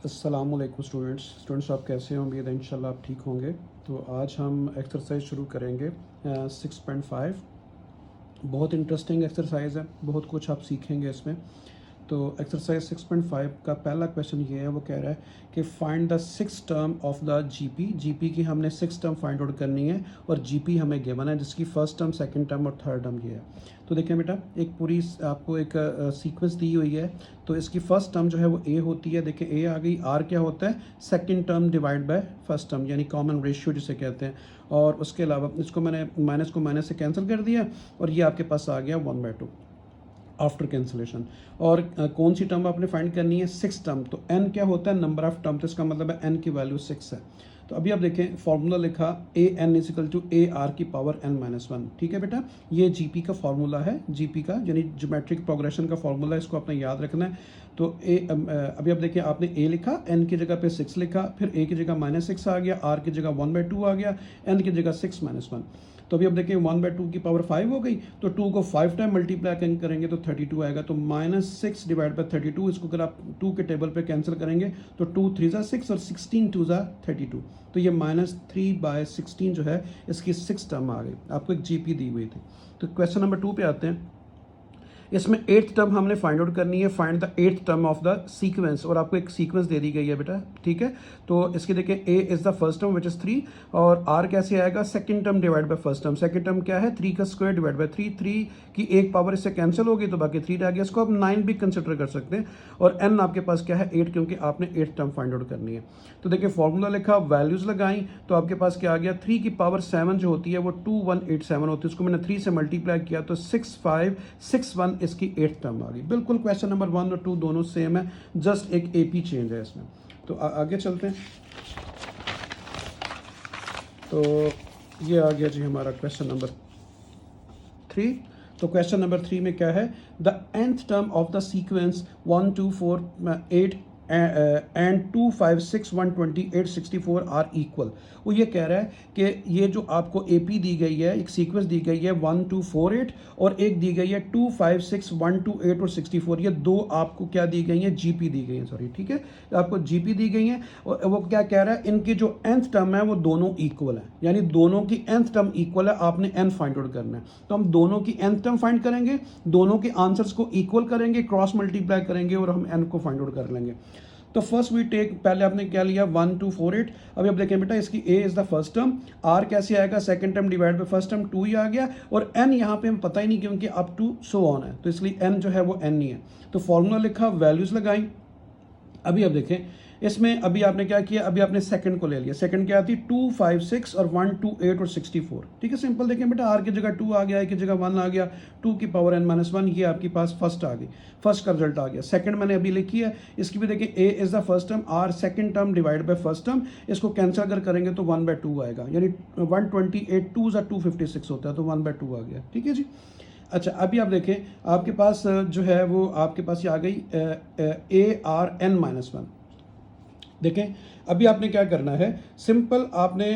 अस्सलामुअलैकुम स्टूडेंट्स आप कैसे हैं? उम्मीद है इंशाल्लाह आप ठीक होंगे। तो आज हम एक्सरसाइज शुरू करेंगे 6.5। बहुत इंटरेस्टिंग एक्सरसाइज है, बहुत कुछ आप सीखेंगे इसमें। तो एक्सरसाइज 6.5 का पहला क्वेश्चन ये है, वो कह रहा है कि find the six term of the GP की हमने सिक्स टर्म फाइंड आउट करनी है और जीपी हमें गिवन है जिसकी फर्स्ट टर्म, सेकंड टर्म और थर्ड टर्म ये है। तो देखिए बेटा, एक पूरी आपको एक सीक्वेंस दी हुई है। तो इसकी फर्स्ट टर्म जो है वो ए होती है। देखिए ए आ गई। आर क्या होता है? Second term divide by first term, यानी कॉमन रेशियो जिसे कहते हैं। और उसके अलावा इसको मैंने माइनस को माइनस से कैंसिल कर दिया और ये आपके पास आ गया 1/2 आफ्टर कैंसिलेशन। और कौन सी टर्म आपने फाइंड करनी है? Six term. तो n क्या होता है? Number of term. तो इसका मतलब है n की वैल्यू 6 है। तो अभी आप देखें, फॉर्मूला लिखा A N equal to A R की पावर n-1। ठीक है बेटा, ये जीपी का फॉर्मूला है। जीपी का यानी ज्योमेट्रिक प्रोग्रेशन का फॉर्मूला है, इसको आपने याद रखना है। तो अभी आप देखिए, आपने ए लिखा, n की जगह पे 6 लिखा, फिर a की जगह -6 आ गया, r की जगह 1/2 आ गया, n की जगह 6 - 1। तो अभी अब देखिए 1/2 की पावर 5 हो गई। तो 2 को 5 टाइम मल्टीप्लाई करेंगे तो 32 आएगा। तो -6 डिवाइड बाई 32, इसको अगर आप 2 के टेबल पे कैंसिल करेंगे तो 2 3 = 6 और 16 2 = 32। तो ये -3/16 जो है इसकी 6 टर्म आ गई। आपको एक जीपी दी हुई थी। तो क्वेश्चन नंबर 2 पे आते हैं। इसमें एट्थ टर्म हमने फाइंड आउट करनी है। Find the eighth term of the sequence. और आपको एक सीक्वेंस दे दी गई है बेटा, ठीक है। तो इसके देखिए, A is the first term which is 3 और आर कैसे आएगा? Second term divide by first term. Second term क्या है? 3 का स्क्वायर डिवाइड बाय 3। 3 की एक पावर इससे कैंसिल होगी तो बाकी 3 रह गया। इसको आप 9 भी कंसिडर कर सकते हैं। और एन आपके पास क्या है? 8, क्योंकि आपने एट्थ टर्म फाइंड आउट करनी है। तो देखिए फॉर्मूला लिखा, वैल्यूज लगाई, तो आपके पास क्या आ गया? 3 की पावर 7 जो होती है वो 2187 होती है। उसको मैंने 3 से मल्टीप्लाई किया तो 6561 इसकी एट्थ टर्म आ गई। बिल्कुल क्वेश्चन नंबर 1 और 2 दोनों सेम है, जस्ट एक एपी चेंज है इसमें। तो आगे चलते हैं। तो ये आ गया जी हमारा क्वेश्चन नंबर 3। तो क्वेश्चन नंबर 3 में क्या है? The nth term of the sequence 1 2 4 8 and 2 5 6 128 64 are equal. वो ये कह रहा है कि ये जो आपको एपी दी गई है, एक सीक्वेंस दी गई है 1 2 4 8 और एक दी गई है 2 5 6 1 2 8 और 64। ये दो आपको क्या दी गई है? जीपी दी गई है, सॉरी, ठीक है, आपको जीपी दी गई है। और वो क्या कह रहा है? इनकी जो nth टर्म है वो दोनों इक्वल है, यानी दोनों की nth टर्म इक्वल है। आपने n फाइंड आउट करना है। तो हम दोनों की nth टर्म फाइंड करेंगे, दोनों के आंसर्स को इक्वल करेंगे, क्रॉस मल्टीप्लाई करेंगे और हम n को फाइंड आउट कर लेंगे। तो फर्स्ट वी टेक, पहले आपने क्या लिया? 1 2 4 8। अभी आप देखें बेटा, इसकी a is the first term, r कैसे आएगा? Second term divide by first term, 2 ही आ गया। और n यहाँ पे हमें पता ही नहीं क्योंकि अप टू सो ऑन है, तो इसलिए n जो है वो n ही है। तो फॉर्मूला लिखा, वैल्यूज लगाई। अभी आप देखें इसमें, अभी आपने क्या किया? अभी आपने सेकंड को ले लिया। सेकंड क्या आती? 2 5 6 और 1 2 8 और 64। ठीक है, सिंपल। देखें बेटा, आर की जगह 2 आ गया, ए की जगह 1 आ गया, 2 की पावर n-1, ये आपके पास फर्स्ट आ गई, फर्स्ट का रिजल्ट आ गया। सेकंड मैंने अभी लिखी है, इसकी भी देखिए, A is the first term, R second term divide by first term. इसको कैंसिल अगर करेंगे तो 1/2 आएगा, यानी 128 2 = 256 होता है, तो 1/2 आ गया। ठीक है जी। अच्छा, अभी आप देखें, आपके पास जो है वो आपके पास ये आ गई ARn-1। देखें, अभी आपने क्या करना है? सिंपल, आपने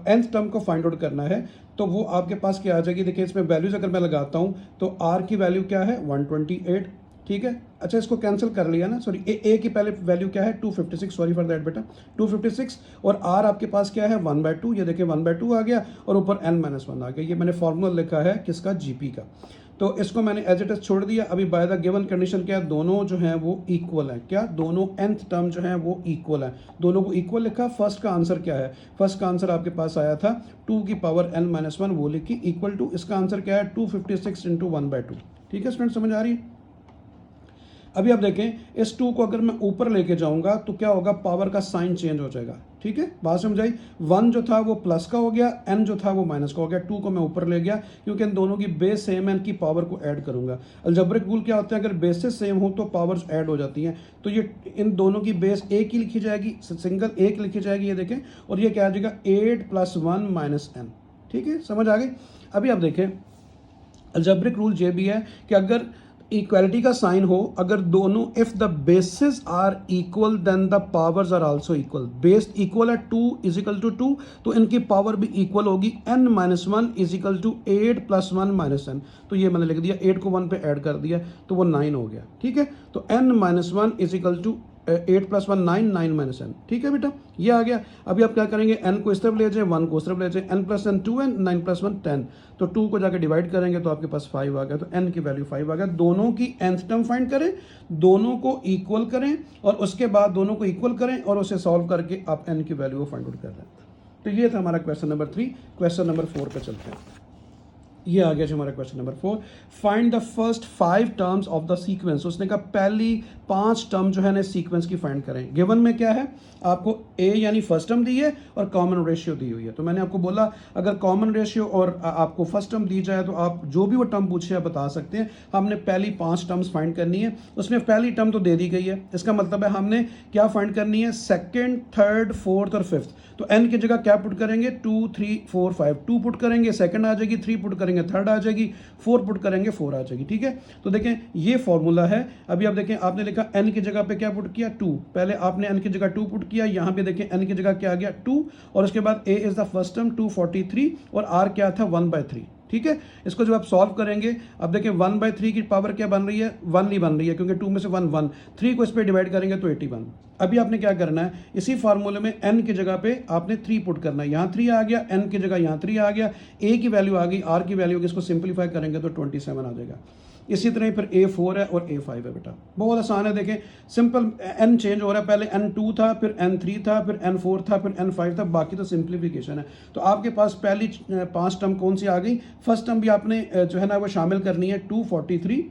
nth टर्म को फाइंड आउट करना है। तो वो आपके पास क्या आ जाएगी? देखिए इसमें वैल्यूज अगर मैं लगाता हूं तो r की वैल्यू क्या है? 128। ठीक है। अच्छा, इसको कैंसिल कर लिया ना, सॉरी, ए की पहले वैल्यू क्या है? 256, सॉरी फॉर दैट बेटा, 256। और r आपके पास क्या है? 1/2। ये देखिए 1/2 आ गया और ऊपर n-1 आ गया। ये मैंने फॉर्मूला लिखा है किसका? जीपी का। तो इसको मैंने एज इट इज छोड़ दिया। अभी बाय द गिवन कंडीशन क्या है? दोनों जो हैं वो इक्वल है। क्या? दोनों nth टर्म जो हैं वो इक्वल है। दोनों को इक्वल लिखा। फर्स्ट का आंसर क्या है? फर्स्ट का आंसर आपके पास आया था 2 की पावर n-1, वो लिखी, इक्वल टू, इसका आंसर क्या है? 256 × 1/2। ठीक है स्टूडेंट, समझ आ रही है? अभी आप देखें, इस 2 को अगर मैं ऊपर लेके जाऊंगा तो क्या होगा? पावर का साइन चेंज हो जाएगा। ठीक है, बात समझ आई? 1 जो था वो प्लस का हो गया, n जो था वो माइनस का हो गया। 2 को मैं ऊपर ले गया क्योंकि इन दोनों की बेस सेम है, इनकी पावर को ऐड करूंगा। अलजेब्रिक रूल क्या होता है? अगर बेसेस सेम हो तो पावर्स ऐड हो जाती हैं। तो ये इन दोनों की बेस एक ही लिखी जाएगी, सिंगल एक लिखी जाएगी, ये देखें। और ये क्या आ जाएगा? 8 + 1 - n। ठीक है, समझ आ गई? अभी आप देखें, अलजेब्रिक रूल ये भी है कि अगर इक्वालिटी का साइन हो, अगर दोनों, if the basis are equal then the powers are also equal. Base equal है 2 = 2, तो इनकी पावर भी इक्वल होगी। n-1 = 8 + 1 - n। तो ये मैंने लिख दिया, 8 को 1 पे ऐड कर दिया तो वो 9 हो गया। ठीक है, तो n-1 = 8 + 1 9, 9 - n, ठीक है बेटा, ये आ गया। अभी आप क्या करेंगे, n को इस तरफ ले जाए, 1 को उस तरफ ले जाए, n + n 2n, 9 + 1 10, तो 2 को जाकर डिवाइड करेंगे तो आपके पास 5 आ गया, तो n की वैल्यू 5 आ गया। दोनों की nth टर्म फाइंड करें, दोनों को इक्वल करें और उसके बाद दोनों को इक्वल करें और उसे सॉल्व करके आप n की वैल्यू को फाइंड आउट कर लें। तो ये था हमारा क्वेश्चन नंबर 3। क्वेश्चन नंबर 4 पे चलते हैं। ये आ गया जी हमारा question number 4। Find the first 5 terms of the sequence. उसने कहा पहली 5 टर्म जो है ना सीक्वेंस की फाइंड करें। गिवन में क्या है, आपको ए यानी फर्स्ट टर्म दी है और कॉमन रेशियो दी हुई है। तो मैंने आपको बोला अगर कॉमन रेशियो और आपको फर्स्ट टर्म दी जाए तो आप जो भी वो टर्म पूछे आप बता सकते हैं। हमने पहली 5 टर्म्स फाइंड करनी है, उसमें पहली टर्म तो दे दी गई है, इसका मतलब है हमने क्या फाइंड करनी है, सेकेंड, थर्ड, फोर्थ और फिफ्थ। तो n की जगह क्या पुट करेंगे, 2 3 4 5, 2 पुट करेंगे, सेकंड आ जाएगी, 3 पुट करेंगे, थर्ड आ जाएगी, 4 पुट करेंगे, 4 आ जाएगी, ठीक है। तो देखें ये फॉर्मूला है। अभी आप देखें आपने लिखा n की जगह पे क्या पुट किया, 2, पहले आपने n की जगह 2 पुट किया, यहाँ पे देखें n की जगह क्या आ गया 2, और उसके बाद a is the first term 243 और r क्या था 1/3, ठीक है। इसको जब आप सॉल्व करेंगे, अब देखिए 1/3 की पावर क्या बन रही है, 1 ही बन रही है, क्योंकि 2 में से 1 1, 3 को इस पर डिवाइड करेंगे तो 81। अभी आपने क्या करना है, इसी फार्मूले में n की जगह पे आपने 3 पुट करना है, यहाँ 3 आ गया, n की जगह यहाँ 3 आ गया, a की वैल्यू आ गई, r की वैल्यू, इसको सिंप्लीफाई करेंगे तो 27 आ जाएगा। इसी तरह फिर a4 है और a5 है बेटा, बहुत आसान है। देखें सिंपल, n चेंज हो रहा है, पहले n2 था, फिर n3 था, फिर n4 था, फिर n5 था, बाकी तो सिंप्लीफिकेशन है। तो आपके पास पहली 5 टर्म कौन सी आ गई, फर्स्ट टर्म भी आपने जो है ना वो शामिल करनी है 243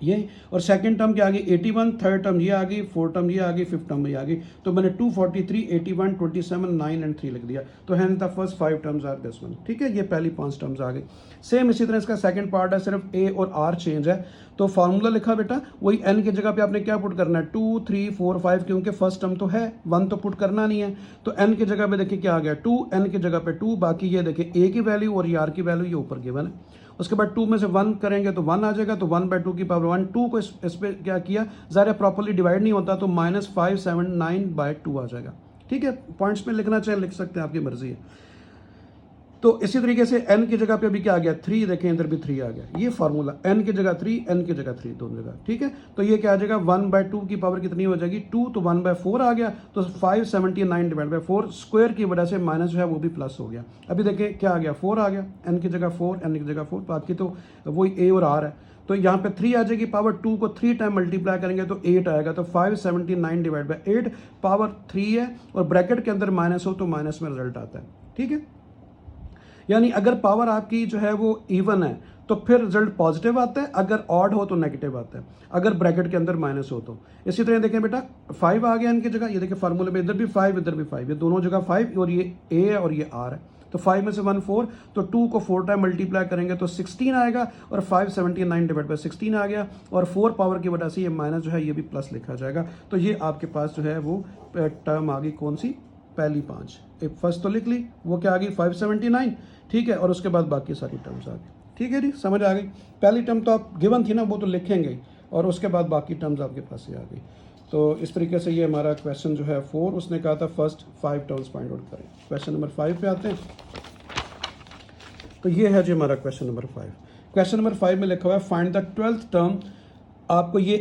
ये, और सेकंड टर्म क्या आ गई 81, थर्ड टर्म ये आ गई, फोर्थ टर्म ये आ गई, फिफ्थ टर्म ये आ गई। तो मैंने 243, 81, 27, 9 एंड 3 लिख दिया। तो hence the first 5 terms are this one, ठीक है, ये पहली 5 टर्म्स आ गई। सेम इसी तरह इसका सेकंड पार्ट है, सिर्फ a और r चेंज है। तो फार्मूला लिखा बेटा, वही n की जगह पे आपने क्या पुट करना है, 2 3 4 5, क्योंकि फर्स्ट टर्म तो है, 1 तो पुट करना नहीं है। तो n की जगह पे देखिए क्या आ गया 2, n की जगह पे 2, बाकी ये देखिए a की वैल्यू और r की वैल्यू ये ऊपर गिवन है। उसके बाद 2 में से 1 करेंगे तो 1 आ जाएगा, तो 1/2 की पावर 1, 2 को इस पे क्या किया, ज़रा प्रॉपर्ली डिवाइड नहीं होता, तो -579/2 आ जाएगा, ठीक है। पॉइंट्स में लिखना चाहे लिख सकते हैं, आपकी मर्जी है। तो इसी तरीके से n की जगह पे अभी क्या आ गया 3, देखें इधर भी 3 आ गया, ये फार्मूला n की जगह 3, n की जगह 3 दोनों जगह, ठीक है। तो ये क्या आ जाएगा 1/2 की पावर कितनी हो जाएगी 2, तो 1/4 आ गया, तो 579/4 स्क्वायर की वजह से माइनस जो है वो भी प्लस हो गया। अभी देखिए क्या आ गया 4 आ गया, n की जगह 4, n की जगह 4, बाकी तो वही a और r है। तो यहाँ पे 3 आ जाएगी, पावर 2 को 3 टाइम मल्टीप्लाई करेंगे तो 8 आएगा, तो 579/8 पावर 3 है, और ब्रैकेट के अंदर माइनस हो तो माइनस में रिजल्ट आता है, ठीक है। यानी अगर पावर आपकी जो है वो इवन है तो फिर रिजल्ट पॉजिटिव आता है, अगर ऑड हो तो नेगेटिव आता है, अगर ब्रैकेट के अंदर माइनस हो तो। इसी तरह देखें बेटा 5 आ गया इनकी जगह, ये देखिए फार्मूले में इधर भी 5 इधर भी 5, ये दोनों जगह 5, और ये a है और ये r है। तो 5 में से 1 4, तो 2 को 4 टाइम मल्टीप्लाई करेंगे तो 16 आएगा, और 579/16 आ गया, और 4 पावर की वजह से ये माइनस जो है ये भी प्लस लिखा जाएगा। तो ये आपके पास जो है वो टर्म आ गई कौन सी, पहली 5, एक फर्स्ट तो लिख ली, वो क्या आ गई 579, ठीक है, और उसके बाद बाकी सारी टर्म्स आ गई, ठीक है जी, समझ आ गई। पहली टर्म तो आप गिवन थी ना, वो तो लिखेंगे, और उसके बाद बाकी टर्म्स आपके पास ही आ गई। तो इस तरीके से ये हमारा क्वेश्चन जो है 4, उसने कहा था फर्स्ट 5 टर्म्स फाइंड आउट करें। क्वेश्चन नंबर 5 पे आते हैं। तो ये है जी हमारा क्वेश्चन नंबर 5। क्वेश्चन नंबर 5 में लिखा हुआ है फाइंड द 12th टर्म। आपको ये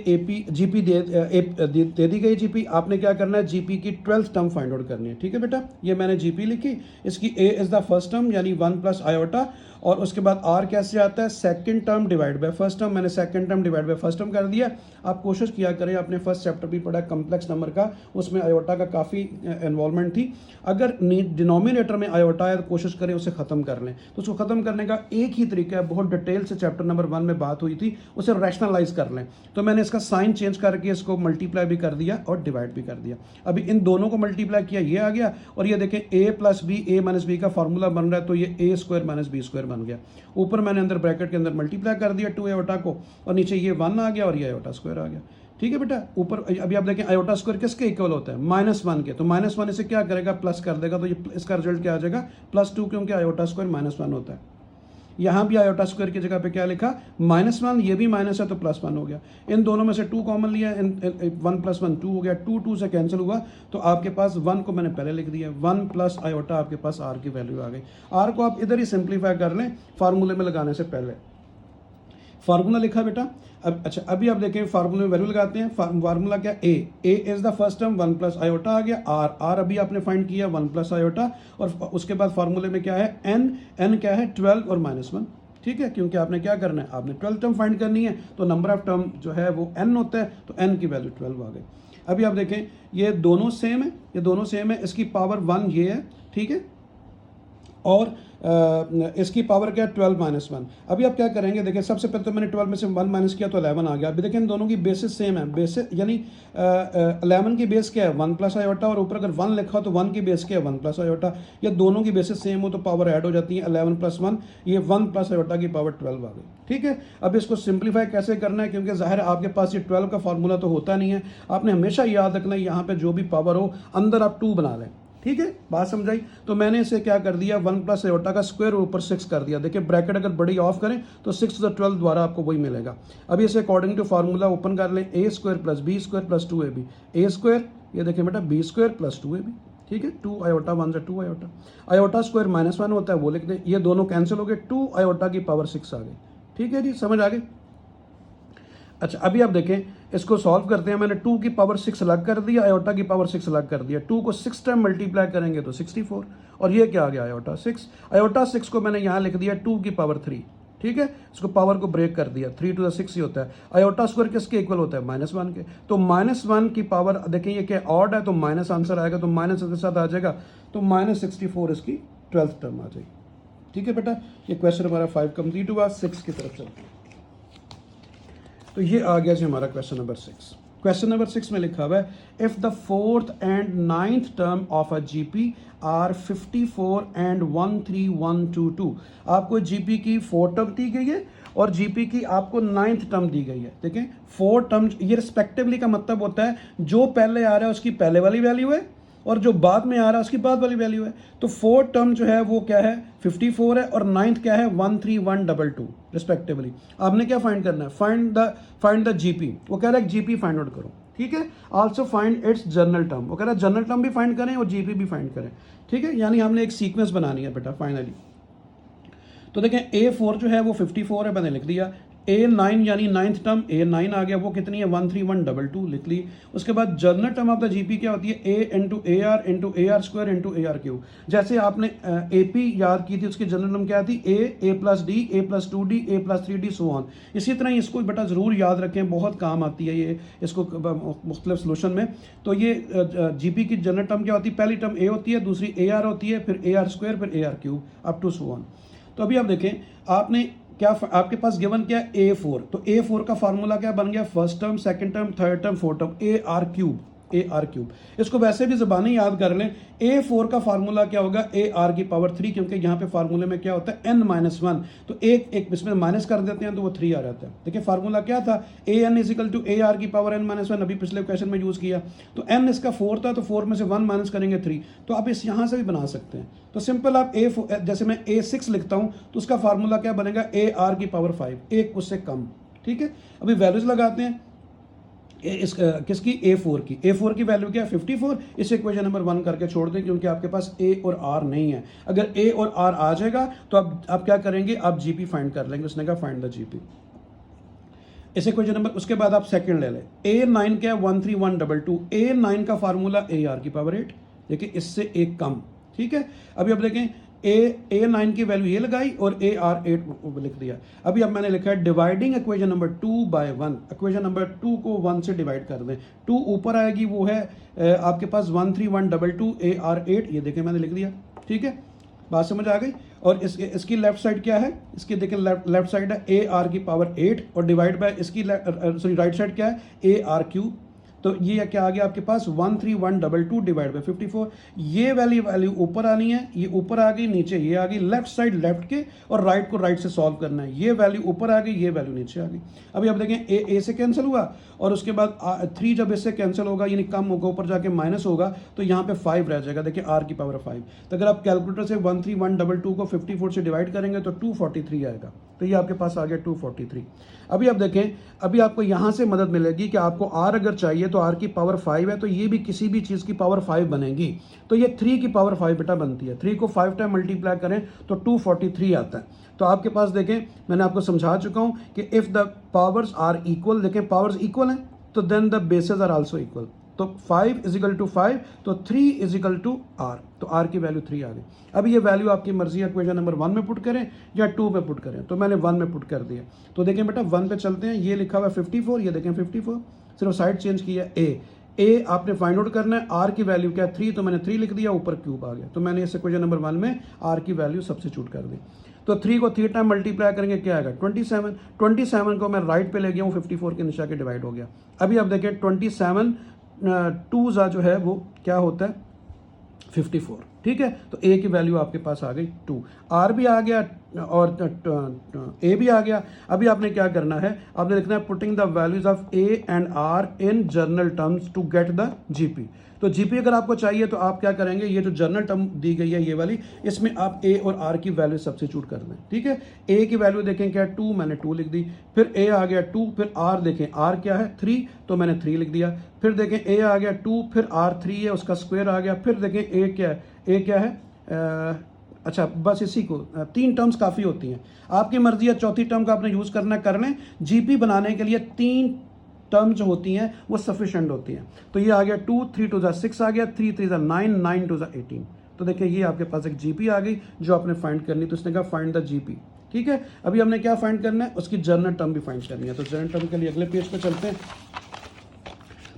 जीपी दे दी गई जीपी, आपने क्या करना है जीपी की 12th टर्म फाइंड आउट करनी है, ठीक है बेटा। ये मैंने जीपी लिखी, इसकी a is the first term यानी 1 + आयोटा, और उसके बाद r कैसे आता है, second term divide by first term. मैंने second term divide by first term कर दिया। आप कोशिश किया करें, आपने फर्स्ट चैप्टर भी पढ़ा कम्प्लेक्स नंबर का, उसमें आयोटा का काफ़ी इन्वॉल्वमेंट थी। अगर डिनोमिनेटर में आयोटा है तो कोशिश करें उसे ख़त्म कर लें। तो उसको ख़त्म करने का एक ही तरीका है, बहुत डिटेल से चैप्टर नंबर 1 में बात हुई थी, उसे रैशनलाइज कर लें। तो मैंने इसका साइन चेंज करके इसको मल्टीप्लाई भी कर दिया और डिवाइड भी कर दिया। अभी इन दोनों को मल्टीप्लाई किया, ये आ गया, और ये देखें a + b, a - b का फार्मूला बन रहा है, तो ये a² - b² बन गया। ऊपर मैंने अंदर ब्रैकेट के अंदर मल्टीप्लाई कर दिया 2 आयोटा को, और नीचे ये 1 आ गया और ये आयोटा स्क्वायर आ गया, ठीक है बेटा। ऊपर अभी आप देखें आयोटा स्क्वायर किसके इक्वल होता है, -1 के, तो -1 इसे क्या करेगा, प्लस कर देगा, तो ये इसका रिजल्ट क्या आ जाएगा +2, क्योंकि आयोटा स्क्वायर -1 होता है। यहाँ भी आयोटा स्क्वायर की जगह पे क्या लिखा -1, ये भी माइनस है तो +1 हो गया। इन दोनों में से 2 कॉमन लिया, 1 + 1 2 हो गया, 2 से कैंसिल हुआ, तो आपके पास 1 को मैंने पहले लिख दिया, 1 + आयोटा आपके पास r की वैल्यू आ गई। r को आप इधर ही सिंप्लीफाई कर लें फार्मूले में लगाने से पहले। फार्मूला लिखा बेटा। अब अच्छा अभी आप देखें फार्मूले में वैल्यू लगाते हैं। फार्मूला क्या, A is the first term 1 plus iota आ गया, आर अभी आपने फाइंड किया 1 प्लस आयोटा, और उसके बाद फार्मूले में क्या है एन क्या है 12 और -1, ठीक है, क्योंकि आपने क्या करना है, आपने 12 टर्म फाइंड करनी है, तो नंबर ऑफ टर्म जो है वो n होता है, तो n की वैल्यू 12 आ गई। अभी आप देखें ये दोनों सेम है, ये दोनों सेम है, इसकी पावर 1 ये है, ठीक है, और इसकी पावर क्या है 12 -1। अभी आप क्या करेंगे, देखिए सबसे पहले तो मैंने 12 में से 1 माइनस किया तो 11 आ गया। अभी देखें इन दोनों की बेसिस सेम है, बेसिस यानी 11 की बेस क्या है 1 प्लस आयोटा, और ऊपर अगर 1 लिखा हो तो 1 की बेस क्या है 1 प्लस आयोटा, या दोनों की बेसिस सेम हो तो पावर ऐड हो जाती है, 11 + 1 ये 1 प्लस आयोटा की पावर 12 आ गई, ठीक है। अब इसको सिंप्लीफाई कैसे करना है, क्योंकि जाहिर आपके पास ये 12 का फार्मूला तो होता नहीं है, आपने हमेशा याद रखना है यहाँ पे जो भी पावर हो अंदर आप 2 बना लें, ठीक है, बात समझाई। तो मैंने इसे क्या कर दिया 1 प्लस आयोटा का स्क्वायर ऊपर 6 कर दिया। देखिए ब्रैकेट अगर बड़ी ऑफ करें तो 6 to the 12 द्वारा आपको वही मिलेगा। अभी इसे अकॉर्डिंग टू फार्मूला ओपन कर लें, a² + b² + 2ab, a² ये देखिए बेटा b² + 2ab, ठीक है, 2 आयोटा 1 से 2 आयोटा, आयोटा स्क्वायर -1 होता है वो लिख दें, ये दोनों कैंसिल हो गए, 2 आयोटा की पावर 6 आ गई, ठीक है जी, समझ आ गई। अच्छा अभी आप देखें इसको सॉल्व करते हैं, मैंने 2 की पावर 6 अलग कर दिया, आयोटा की पावर 6 अलग कर दिया, 2 को 6 टाइम मल्टीप्लाई करेंगे तो 64, और ये क्या आ गया आयोटा 6, आयोटा 6 को मैंने यहाँ लिख दिया 2 की पावर 3, ठीक है, इसको पावर को ब्रेक कर दिया, 3 to the 6 ही होता है। आयोटा स्क्वायर किसके इक्वल होता है -1 के, तो -1 की पावर देखें ये क्या ऑड है, तो माइनस आंसर आएगा, तो माइनस के साथ आ जाएगा, तो -64 इसकी 12th टर्म आ जाएगी, ठीक है बेटा। ये क्वेश्चन हमारा 5 कंप्लीट हुआ, 6 की तरफ चलते हैं। तो ये आ गया जी हमारा क्वेश्चन नंबर 6। क्वेश्चन नंबर 6 में लिखा हुआ है if the 4th and 9th term of a GP are 54 and 13122, आपको जीपी की 4 टर्म दी गई है और जीपी की आपको 9th टर्म दी गई है। देखें 4 टर्म ये रिस्पेक्टिवली का मतलब होता है जो पहले आ रहा है उसकी पहले वाली वैल्यू है और जो बाद में आ रहा है उसकी बाद वाली वैल्यू है। तो 4 टर्म जो है वो क्या है 54 है और 9th क्या है 13122 रिस्पेक्टिवली। आपने क्या फाइंड करना है, फाइंड द जीपी, वो कह रहा है जीपी फाइंड आउट करो, ठीक है। Also find its general term, वो कह रहा है जनरल टर्म भी फाइंड करें और जीपी भी फाइंड करें, ठीक है, यानी हमने एक सीक्वेंस बनानी है बेटा फाइनली। तो देखें A4 जो है वो 54 है, मैंने लिख दिया। A9 यानी 9th टर्म A9 आ गया, वो कितनी है 13122 लिख ली। उसके बाद general term of the GP क्या होती है A × AR × AR² × AR³। जैसे आपने AP याद की थी उसकी जनरल टर्म क्या थी A+D A+2D A+3D so on. इसी तरह इसको बेटा ज़रूर याद रखें, बहुत काम आती है ये इसको मुख्तलिफ सोल्यूशन में। तो ये जीपी की जनरल टर्म क्या होती है, पहली टर्म A होती है, दूसरी AR होती है, फिर AR² फिर AR³ up to so on. तो अभी आप देखें आपने क्या आपके पास गिवन क्या है A4, तो A4 का फार्मूला क्या बन गया, first term second term third term fourth term AR³। इसको वैसे भी ज़बानी याद कर लें, A4 का फार्मूला क्या होगा AR की पावर 3, क्योंकि यहाँ पे फार्मूले में क्या होता है n-1, तो एक इसमें माइनस कर देते हैं तो वो 3 आ जाता है। देखिए फार्मूला क्या था AN = AR की पावर n-1, अभी पिछले क्वेश्चन में यूज़ किया, तो n इसका 4 था, तो 4 में से 1 माइनस करेंगे 3, तो आप इस यहाँ से भी बना सकते हैं। तो सिंपल आप जैसे मैं A6 लिखता हूँ तो उसका फार्मूला क्या बनेगा AR की पावर 5, एक उससे कम, ठीक है। अभी वैल्यूज लगाते हैं किसकी A4 की वैल्यू क्या है 54, इसे इक्वेशन नंबर 1 करके छोड़ दें क्योंकि आपके पास A और R नहीं है। अगर A और R आ जाएगा तो आप क्या करेंगे, आप जीपी फाइंड कर लेंगे। उसने कहा फाइंड द जीपी, इसे इक्वेशन नंबर, उसके बाद आप सेकंड ले लें। A9 क्या है 13122, A9 का फार्मूला AR की पावर 8, देखिए इससे एक कम, ठीक है। अभी आप देखें A9 की वैल्यू ये लगाई और AR8 लिख दिया। अभी अब मैंने लिखा है dividing equation number 2 by 1, equation number 2 को 1 से डिवाइड कर दें, 2 ऊपर आएगी वो है आपके पास 13122 AR8, ये देखें मैंने लिख दिया, ठीक है, बात समझ आ गई। और इसकी लेफ्ट साइड क्या है, इसकी देखें लेफ्ट साइड है AR की पावर 8 और डिवाइड बाय इसकी राइट साइड क्या है AR³, तो ये क्या आ गया आपके पास 13122 डिवाइड बाय 54। ये वैल्यू ऊपर आनी है, ये ऊपर आ गई, नीचे ये आ गई, लेफ्ट साइड लेफ्ट के और राइट को राइट से सॉल्व करना है। ये वैल्यू ऊपर आ गई, ये वैल्यू नीचे आ गई। अभी आप देखें ए से कैंसिल हुआ और उसके बाद 3 जब इससे कैंसिल होगा यानी कम होगा, ऊपर जाके माइनस होगा, तो यहाँ पे 5 रह जाएगा। देखिए R की पावर 5, तो अगर आप कैलकुलेटर से 13122 को 54 से डिवाइड करेंगे तो 243 आएगा, तो ये आपके पास आ गया 243। अभी आप देखें, अभी आपको यहाँ से मदद मिलेगी कि आपको R अगर चाहिए ये तो आर की पावर 5 है, तो ये भी किसी भी चीज़ की पावर 5 बनेगी, तो ये 3 की पावर 5 बेटा बनती है। 3 को 5 टाइम मल्टीप्लाई करें तो 243 आता है। तो आपके पास देखें, मैंने आपको समझा चुका हूँ कि if the powers are equal, देखें पावर्स इक्वल हैं तो then the bases are also equal. तो 5 इज इक्वल टू 5, तो 3 इज इक्वल टू आर, तो आर की वैल्यू 3 आ गई। अब ये वैल्यू आपकी मर्जी है, इक्वेशन नंबर 1 में पुट करें या 2 में पुट करें, तो मैंने 1 में पुट कर दिया। तो देखें बेटा 1 पे चलते हैं, ये लिखा हुआ है 54, ये देखें 54, सिर्फ साइड चेंज किया ए आपने फाइंड आउट करना है। आर की वैल्यू क्या है 3, तो मैंने 3 लिख दिया, ऊपर क्यूब आ गया, तो मैंने इस इक्वेशन नंबर 1 में आर की वैल्यू सब्स्टिट्यूट कर दी। तो 3 को 3 टाइम मल्टीप्लाई करेंगे क्या आएगा 27, 27 को मैं राइट पे ले गया हूँ, 54 के नीचे के डिवाइड हो गया। अभी आप देखें 27 2 जो है वो क्या होता है 54, ठीक है। तो ए की वैल्यू आपके पास आ गई 2, आर भी आ गया और ए भी आ गया। अभी आपने क्या करना है, आपने लिखना है putting the values of A and R in general terms to get the GP. तो जीपी अगर आपको चाहिए तो आप क्या करेंगे, ये जो जर्नल टर्म दी गई है ये वाली, इसमें आप ए और आर की वैल्यू सब्स्टिट्यूट कर दें, ठीक है। ए की वैल्यू देखें क्या 2, मैंने 2 लिख दी, फिर ए आ गया 2, फिर आर देखें आर क्या है 3, तो मैंने 3 लिख दिया, फिर देखें ए आ गया 2, फिर आर 3 है उसका स्क्वायर आ गया, फिर देखें ए क्या है, ए क्या है अच्छा बस इसी को 3 टर्म्स काफ़ी होती हैं, आपकी मर्जी है चौथी टर्म का आपने यूज़ करना कर लें। जीपी बनाने के लिए 3 टर्म जो होती हैं वो सफिशेंट होती हैं। तो ये आ गया 2, 3 2 6 आ गया, 3 3 9, 9 2 18। तो देखिए ये आपके पास एक जीपी आ गई जो आपने फाइंड करनी, तो उसने कहा फाइंड द जीपी, ठीक है। अभी हमने क्या फाइंड करना है, उसकी जर्नल टर्म भी फाइंड करनी है। तो जर्नल टर्म के लिए अगले पेज पे चलते हैं।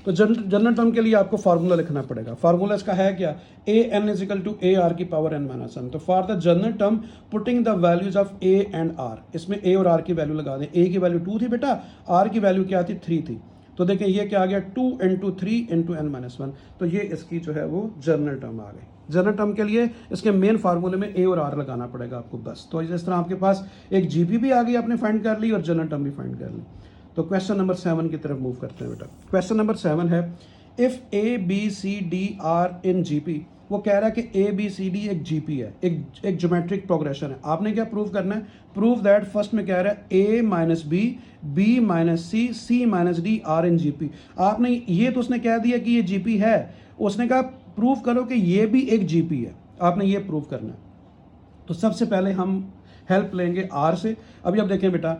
तो जनरल टर्म के लिए आपको फार्मूला लिखना पड़ेगा। फार्मूला इसका है क्या, A N is equal to A R की पावर एन माइनस वन। तो for the general term putting the values of A and R, इसमें ए और आर की वैल्यू लगा दें। ए की वैल्यू 2 थी बेटा, आर की वैल्यू क्या थी 3 थी। तो देखें ये क्या आ गया 2 into 3 into N minus one. तो ये इसकी जो है वो जनरल टर्म आ गई। जनरल टर्म के लिए इसके मेन फार्मूले में ए और आर लगाना पड़ेगा आपको बस। तो इस तरह आपके पास एक जीपी भी आ गई, आपने फाइंड कर ली, और जनरल टर्म भी फाइंड कर ली। तो क्वेश्चन नंबर 7 की तरफ मूव करते हैं बेटा। क्वेश्चन नंबर 7 है if A B C D are in GP. वो कह रहा है कि ए बी सी डी एक जीपी है, एक ज्योमेट्रिक प्रोग्रेशन है। आपने क्या प्रूव करना है, प्रूव दैट, फर्स्ट में कह रहा है A minus B minus C minus D are in GP. आपने ये तो उसने कह दिया कि ये जीपी है, उसने कहा प्रूव करो कि ये भी एक जीपी है, आपने ये प्रूव करना है। तो सबसे पहले हम हेल्प लेंगे आर से। अभी आप देखें बेटा,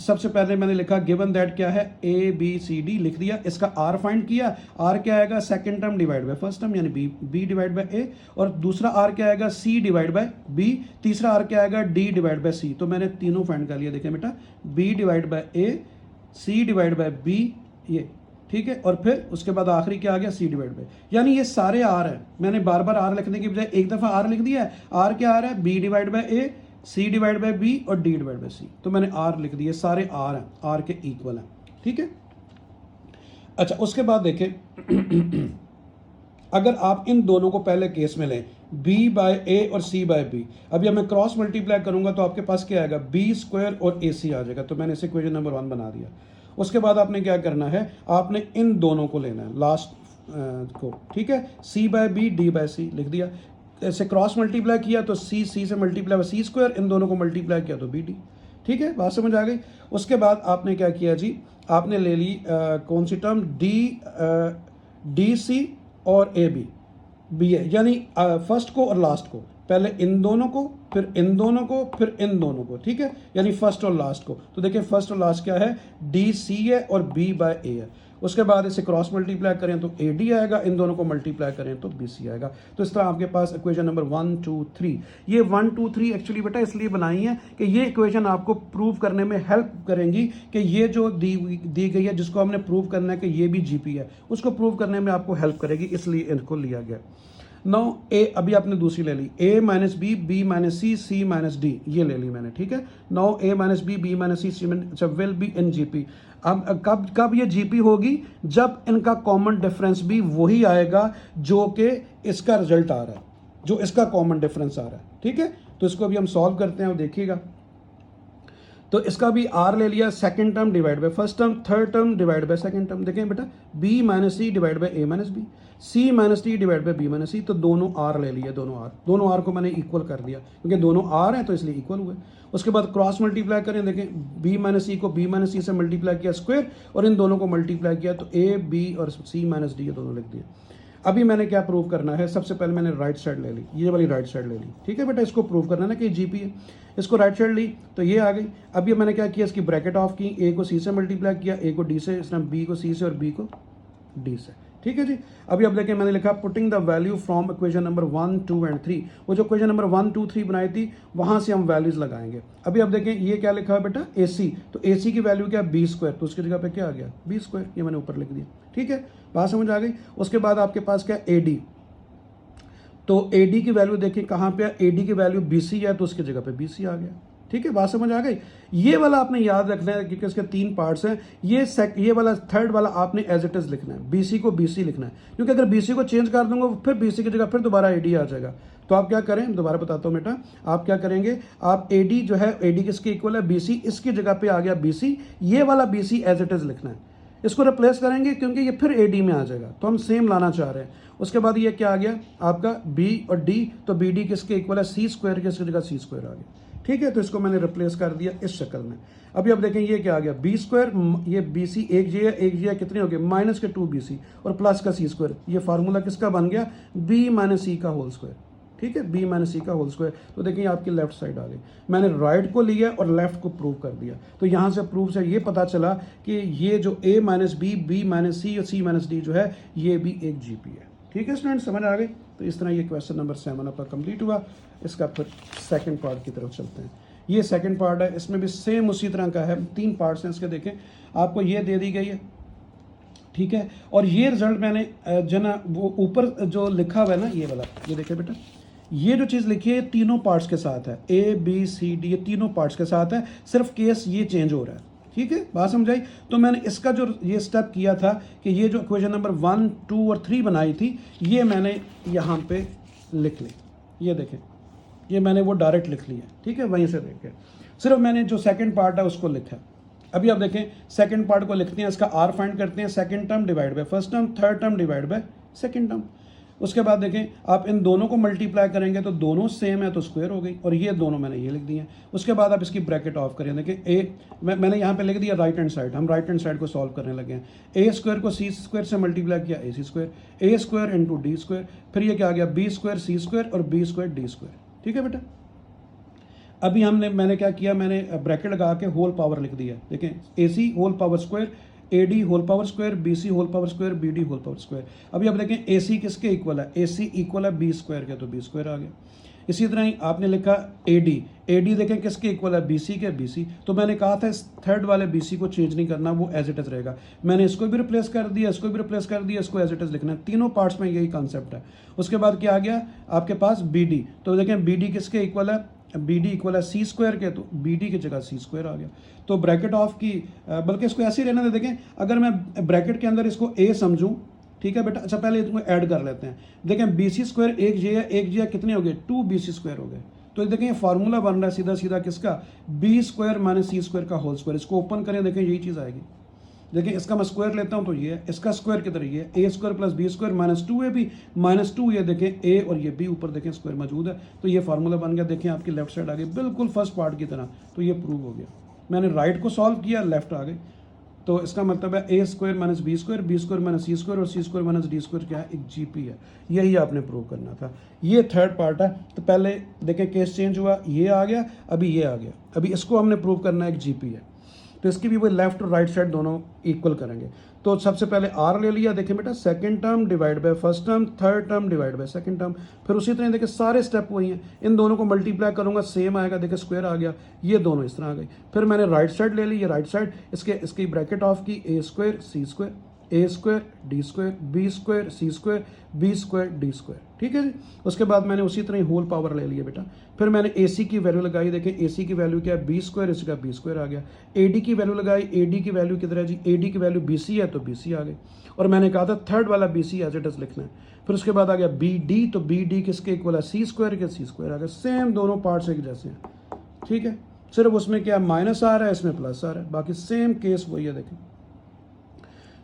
सबसे पहले मैंने लिखा गिवन दैट क्या है ए बी सी डी लिख दिया, इसका आर फाइंड किया। आर क्या आएगा second term divide by first term यानी बी डिवाइड बाय ए, और दूसरा आर क्या आएगा सी डिवाइड बाय बी, तीसरा आर क्या आएगा डी डिवाइड बाय सी। तो मैंने तीनों फाइंड कर लिया, देखें बेटा B divide by A, C divide by B, ये ठीक है, और फिर उसके बाद आखिरी क्या आ गया सी डिवाइड बाय, यानी ये सारे आर है। मैंने बार बार आर लिखने की बजाय एक दफ़ा आर लिख दिया है। आर क्या आ रहा है B divide by A, C divide by B और डी डिवाइड बाय सी। तो मैंने आर लिख दिए, सारे आर हैं, आर के इक्वल हैं, ठीक है। अच्छा उसके बाद देखें अगर आप इन दोनों को पहले केस में लें बी बाय ए और सी बाय बी, अभी मैं क्रॉस मल्टीप्लाई करूंगा तो आपके पास क्या आएगा बी स्क्वायर और ए सी आ जाएगा। तो मैंने इसे इक्वेशन नंबर 1 बना दिया। उसके बाद आपने क्या करना है, आपने इन दोनों को लेना है लास्ट को, ठीक है। सी बाय बी डी बाय सी लिख दिया, ऐसे क्रॉस मल्टीप्लाई किया तो सी से मल्टीप्लाई हुआ सी स्क्वायर, इन दोनों को मल्टीप्लाई किया तो बी डी, ठीक है, बात समझ आ गई। उसके बाद आपने क्या किया जी, आपने ले ली कौन सी टर्म डी सी और ए बी ए, यानी फर्स्ट को और लास्ट को, पहले इन दोनों को फिर इन दोनों को फिर इन दोनों को, ठीक है, यानी फर्स्ट और लास्ट को। तो देखिए फर्स्ट और लास्ट क्या है डी सी है और बी बाय ए है। उसके बाद इसे क्रॉस मल्टीप्लाई करें तो ए डी आएगा, इन दोनों को मल्टीप्लाई करें तो बी सी आएगा। तो इस तरह आपके पास इक्वेशन नंबर 1 2 3, ये 1 2 3 एक्चुअली बेटा इसलिए बनाई है कि ये इक्वेशन आपको प्रूव करने में हेल्प करेंगी कि ये जो दी गई है जिसको हमने प्रूव करना है कि ये भी जीपी है, उसको प्रूव करने में आपको हेल्प करेगी, इसलिए इनको लिया गया। नौ ए, अभी आपने दूसरी ले ली ए minus B minus C minus D, ये ले ली मैंने, ठीक है। नौ ए माइनस बी माइनस सी अच्छा विल बी इन जीपी। अब कब ये जीपी होगी, जब इनका कॉमन डिफरेंस भी वही आएगा जो कि इसका रिजल्ट आ रहा है, जो इसका कॉमन डिफरेंस आ रहा है, ठीक है। तो इसको अभी हम सॉल्व करते हैं, देखिएगा। तो इसका भी आर ले लिया, second term divide by first term, third term divide by second term. देखें बेटा B minus C divide by A minus B, C minus D divide by B minus C. तो दोनों आर ले लिए, दोनों आर को मैंने इक्वल कर दिया, क्योंकि दोनों आर हैं तो इसलिए इक्वल हुए। उसके बाद क्रॉस मल्टीप्लाई करें, देखें बी माइनस सी को बी माइनस सी से मल्टीप्लाई किया स्क्वायर और इन दोनों को मल्टीप्लाई किया तो ए बी और सी माइनस डी ये दोनों लिख दिए। अभी मैंने क्या प्रूव करना है, सबसे पहले मैंने राइट साइड ले ली, ये वाली राइट साइड ले ली, ठीक है बेटा। इसको प्रूव करना है ना कि जीपी है, इसको राइट साइड ली तो ये आ गई। अभी मैंने क्या किया, इसकी ब्रैकेट ऑफ की, ए को सी से मल्टीप्लाई किया, ए को डी से, इसने बी को सी से और बी को डी से, ठीक है जी। अभी अब देखें मैंने लिखा putting the value from equation number 1, 2 and 3। वो जो इक्वेशन नंबर 1, 2, 3 बनाई थी वहां से हम वैल्यूज लगाएंगे। अभी अब देखें ये क्या लिखा है बेटा, ए सी, तो ए सी की वैल्यू क्या है बी स्क्वायर, तो उसकी जगह पे क्या आ गया बी स्क्वायर, ये मैंने ऊपर लिख दिया, ठीक है, बात समझ आ गई। उसके बाद आपके पास क्या ए डी, तो ए डी की वैल्यू देखिए कहाँ पे है, ए डी की वैल्यू बी सी है तो उसकी जगह पे बी सी आ गया, ठीक है, बात समझ आ गई। ये वाला आपने याद रखना है क्योंकि इसके 3 पार्ट्स हैं। ये वाला थर्ड वाला आपने एज इट इज लिखना है, बीसी को बीसी लिखना है, क्योंकि अगर बीसी को चेंज कर दूंगा फिर बीसी की जगह फिर दोबारा एडी आ जाएगा। तो आप क्या करें, दोबारा बताता हूं बेटा, आप क्या करेंगे, आप एडी जो है, एडी किसके इक्वल है बीसी, इसकी जगह पे आ गया बीसी, ये वाला बीसी एज इट इज लिखना है, इसको रिप्लेस करेंगे क्योंकि ये फिर एडी में आ जाएगा, तो हम सेम लाना चाह रहे हैं। उसके बाद ये क्या आ गया आपका बी और डी, तो बी डी किसके इक्वल है सी स्क्वायर, किसकी जगह सी स्क्वायर आ गया, ठीक है। तो इसको मैंने रिप्लेस कर दिया इस शक्ल में। अभी अब देखें ये क्या आ गया बी स्क्वायर, ये बी सी एक जी है, एक जी है, कितने हो गए माइनस के 2 बी सी और प्लस का सी स्क्वायर, ये फार्मूला किसका बन गया बी माइनस सी का होल स्क्वायर, ठीक है, बी माइनस सी का होल स्क्वायर। तो देखिए आपकी लेफ्ट साइड आ गई, मैंने राइट को लिया और लेफ्ट को प्रूव कर दिया। तो यहाँ से प्रूव से ये पता चला कि ये जो ए माइनस बी, बी माइनस सी और सी माइनस डी जो है ये भी एक जीपी है, ठीक है स्टूडेंट, समझ आ गई। तो इस तरह ये क्वेश्चन नंबर 7 आपका कंप्लीट हुआ। इसका फिर सेकंड पार्ट की तरफ चलते हैं। ये सेकंड पार्ट है, इसमें भी सेम उसी तरह का है, 3 पार्ट्स हैं इसके। देखें आपको ये दे दी गई है, ठीक है, और ये रिजल्ट मैंने जो ना वो ऊपर जो लिखा हुआ है ना ये वाला, ये देखिए बेटा, ये जो चीज़ लिखी है तीनों पार्ट्स के साथ है, ए बी सी डी, ये तीनों पार्ट्स के साथ है, सिर्फ केस ये चेंज हो रहा है, ठीक है, बात समझाई। तो मैंने इसका जो ये स्टेप किया था कि ये जो इक्वेशन नंबर 1, 2 और 3 बनाई थी ये मैंने यहाँ पे लिख ली, ये देखें ये मैंने वो डायरेक्ट लिख लिया, ठीक है, वहीं से देखें, सिर्फ मैंने जो सेकंड पार्ट है उसको लिखा। अभी आप देखें सेकंड पार्ट को लिखते हैं, इसका आर फाइंड करते हैं, second term divide by first term, third term divide by second term. उसके बाद देखें आप इन दोनों को मल्टीप्लाई करेंगे तो दोनों सेम है तो स्क्वायर हो गई, और ये दोनों मैंने ये लिख दिए। उसके बाद आप इसकी ब्रैकेट ऑफ करें, देखें ए मैंने यहाँ पे लिख दिया राइट हैंड साइड, हम राइट हैंड साइड को सॉल्व करने लगे हैं। ए स्क्वायर को सी स्क्वायर से मल्टीप्लाई किया, ए सी square, A square into D square, फिर ये क्या आ गया बी स्क्वायर सी स्क्वायर और बी स्क्वायर डी स्क्वायर, ठीक है बेटा। अभी मैंने क्या किया, मैंने ब्रैकेट लगा के होल पावर लिख दिया, देखें A C whole power square, A D whole power square, B C whole power square, B D whole power square. अभी आप देखें ए सी किसके इक्वल है, ए सी इक्वल है बी स्क्वायर के, तो बी स्क्वायर आ गया। इसी तरह ही आपने लिखा ए डी देखें किसके इक्वल है बी सी के, बी सी। तो मैंने कहा था इस थर्ड वाले बी सी को चेंज नहीं करना, वो एज इट इज रहेगा। मैंने इसको भी रिप्लेस कर दिया, इसको भी रिप्लेस कर दिया, इसको एज इट इज लिखना है, तीनों पार्ट्स में यही कॉन्सेप्ट है। उसके बाद क्या आ गया आपके पास बी डी, तो देखें बी डी किसके इक्वल है, बी डी इक्वल है सी स्क्वायर के, तो बी डी की जगह सी स्क्वायर आ गया। तो ब्रैकेट ऑफ की बल्कि इसको ऐसे ही रहने दे, देखें अगर मैं ब्रैकेट के अंदर इसको ए समझूं, ठीक है बेटा, अच्छा पहले इसको ऐड कर लेते हैं। देखें बी सी स्क्वायर एक जे है, एक जे कितने हो गए 2 बी सी स्क्वायर हो गए। तो देखें ये फार्मूला बन रहा है सीधा सीधा किसका, B square minus C square का होल स्क्वायर। इसको ओपन करें, देखें यही चीज़ आएगी। देखिए इसका मैं स्क्वायर लेता हूं तो ये है, इसका स्क्वायर किधर ये है, A square plus B square minus 2 A B minus 2, ये देखें ए और ये बी ऊपर देखें स्क्वायर मौजूद है, तो ये फार्मूला बन गया। देखें आपकी लेफ्ट साइड आ गई बिल्कुल फर्स्ट पार्ट की तरह, तो ये प्रूव हो गया। मैंने राइट को सॉल्व किया, लेफ्ट आ गई, तो इसका मतलब है A square minus B square minus C square और C square minus D square क्या है, एक जीपी है। यही आपने प्रूव करना था। ये थर्ड पार्ट है। तो पहले देखें केस चेंज हुआ, ये आ गया, अभी ये आ गया, अभी इसको हमने प्रूव करना है एक जीपी है। तो इसकी भी वो लेफ्ट और राइट साइड दोनों इक्वल करेंगे। तो सबसे पहले आर ले लिया, देखें बेटा second term divide by first term, third term divide by second term, फिर उसी तरह देखिए सारे स्टेप वही हैं। इन दोनों को मल्टीप्लाई करूंगा सेम आएगा, देखिए स्क्वायर आ गया, ये दोनों इस तरह आ गई। फिर मैंने राइट साइड ले ली, ये राइट साइड, इसकी ब्रैकेट ऑफ की, A square C square, A square D square, B square C square, B square D square, ठीक है जी। उसके बाद मैंने उसी तरह ही होल पावर ले लिया बेटा। फिर मैंने ए सी की वैल्यू लगाई, देखें ए सी की वैल्यू क्या है बी स्क्वायर, इसका बी स्क्वायर आ गया। ए डी की वैल्यू लगाई, ए डी की वैल्यू किधर है जी, ए डी की वैल्यू बी सी है तो बी सी आ गई। और मैंने कहा था थर्ड वाला B C as it is लिखना है। फिर उसके बाद आ गया बी डी, तो बी डी किसके इक्वल है सी स्क्वायर के, सी स्क्वायर आ गया। सेम दोनों पार्ट्स एक जैसे हैं, ठीक है, सिर्फ उसमें क्या माइनस आ रहा है, इसमें प्लस आ रहा है, बाकी सेम केस वही है। देखें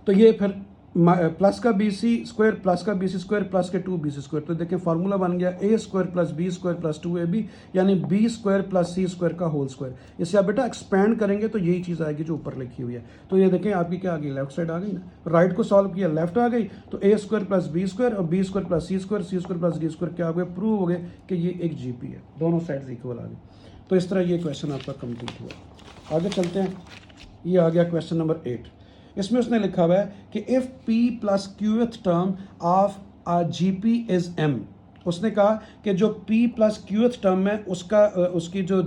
तो ये फिर प्लस का बी सी स्क्वायर प्लस का बी सी स्क्वायर प्लस के 2bc²। तो देखें फार्मूला बन गया a² plus b² plus 2ab, यानी b² प्लस c² का होल स्क्वायर। इसे आप बेटा एक्सपेंड करेंगे तो यही चीज़ आएगी जो ऊपर लिखी हुई है। तो ये देखें आपकी क्या आ गई, लेफ्ट साइड आ गई ना, राइट को सॉल्व किया लेफ्ट आ गई, तो a² प्लस b² और b² plus c² plus d² क्या हो गया, प्रूव हो गया कि ये एक GP है, दोनों साइड इक्वल आ गई। तो इस तरह ये क्वेश्चन आपका कंप्लीट हुआ। आगे चलते हैं, ये आ गया क्वेश्चन नंबर 8। इसमें उसने लिखा हुआ है कि if p plus qth term of GP is m। उसने कहा कि जो p प्लस क्यूथ टर्म है उसकी जो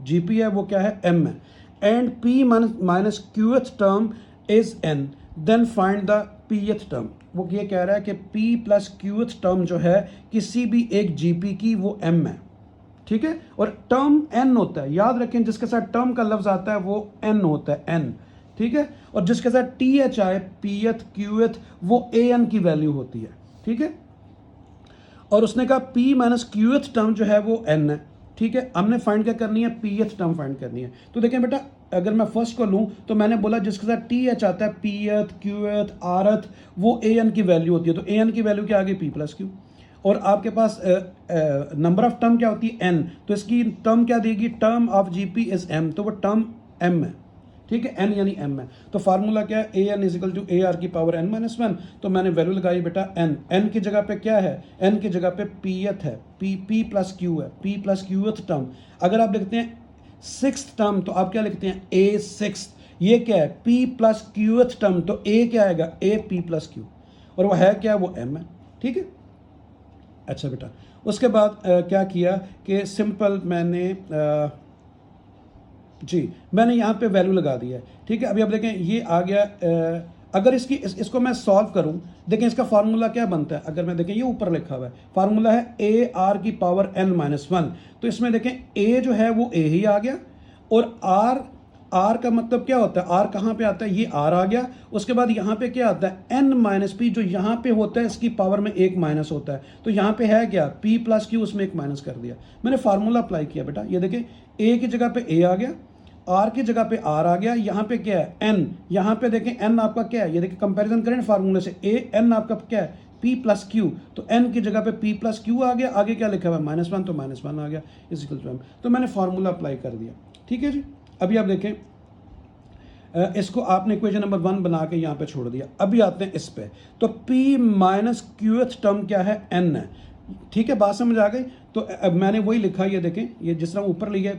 GP है वो क्या है, m है, and p minus qth term is n, then find the pth term. वो ये कह रहा है कि p प्लस क्यूथ टर्म जो है किसी भी एक GP की वो m है, ठीक है, और टर्म n होता है, याद रखें जिसके साथ टर्म का लफ्ज आता है वो n होता है, n, ठीक है, और जिसके साथ th आए, pth qth, वो an की वैल्यू होती है, ठीक है। और उसने कहा p माइनस qth टर्म जो है वो n है, ठीक है। हमने फाइंड क्या करनी है, pth टर्म फाइंड करनी है। तो देखें बेटा, अगर मैं फर्स्ट को लूं तो मैंने बोला जिसके साथ th आता है, pth qth rth, वो an की वैल्यू होती है। तो an की वैल्यू क्या आ गई, p प्लस q, और आपके पास नंबर ऑफ टर्म क्या होती है, n, तो इसकी टर्म क्या देगी, term of GP is m, तो वो टर्म m है, ठीक है, n यानी m है। तो फार्मूला क्या है, an इजिकल टू AR की पावर n माइनस 1। तो मैंने वैल्यू लगाई बेटा n की जगह पे क्या है, n की जगह पे pth है, p प्लस q है, p प्लस qth टर्म। अगर आप लिखते हैं सिक्स्थ टर्म तो आप क्या लिखते हैं, a6। ये क्या है, p प्लस qth टर्म, तो a क्या आएगा, a p प्लस q, और वो है क्या, वो m है, ठीक है। अच्छा बेटा, उसके बाद क्या किया कि सिंपल मैंने यहाँ पे वैल्यू लगा दिया है, ठीक है। अभी आप देखें ये आ गया, अगर इसको मैं सॉल्व करूँ, देखें इसका फार्मूला क्या बनता है, अगर मैं देखें ये ऊपर लिखा हुआ है, फार्मूला है AR की पावर n माइनस 1। तो इसमें देखें a जो है वो a ही आ गया, और R का मतलब क्या होता है, R कहाँ पे आता है, ये R आ गया। उसके बाद यहाँ पे क्या आता है, n माइनस p, जो यहाँ पे होता है इसकी पावर में एक माइनस होता है, तो यहाँ पे है क्या, p प्लस q, उसमें एक माइनस कर दिया। मैंने फार्मूला अप्लाई किया बेटा, ये देखें a की जगह पे a आ गया, R की जगह पे R आ गया, यहाँ पे क्या है n, यहाँ पे देखें n आपका क्या है, ये देखें कंपैरिजन करें फार्मूले से, n आपका क्या है, p प्लस क्यू, तो n की जगह पे p प्लस क्यू आ गया, आगे क्या लिखा हुआ है माइनस 1, तो माइनस 1 आ गया इजिकल टू m। तो मैंने फार्मूला अप्लाई कर दिया, ठीक है जी। अभी आप देखें इसको आपने इक्वेशन नंबर 1 बना के यहाँ पे छोड़ दिया। अभी आते हैं इस पे, तो p माइनस क्यूथ टर्म क्या है, n है, ठीक है, बात समझ आ गई। तो अब मैंने वही लिखा, ये देखें, ये जिस तरह ऊपर लिया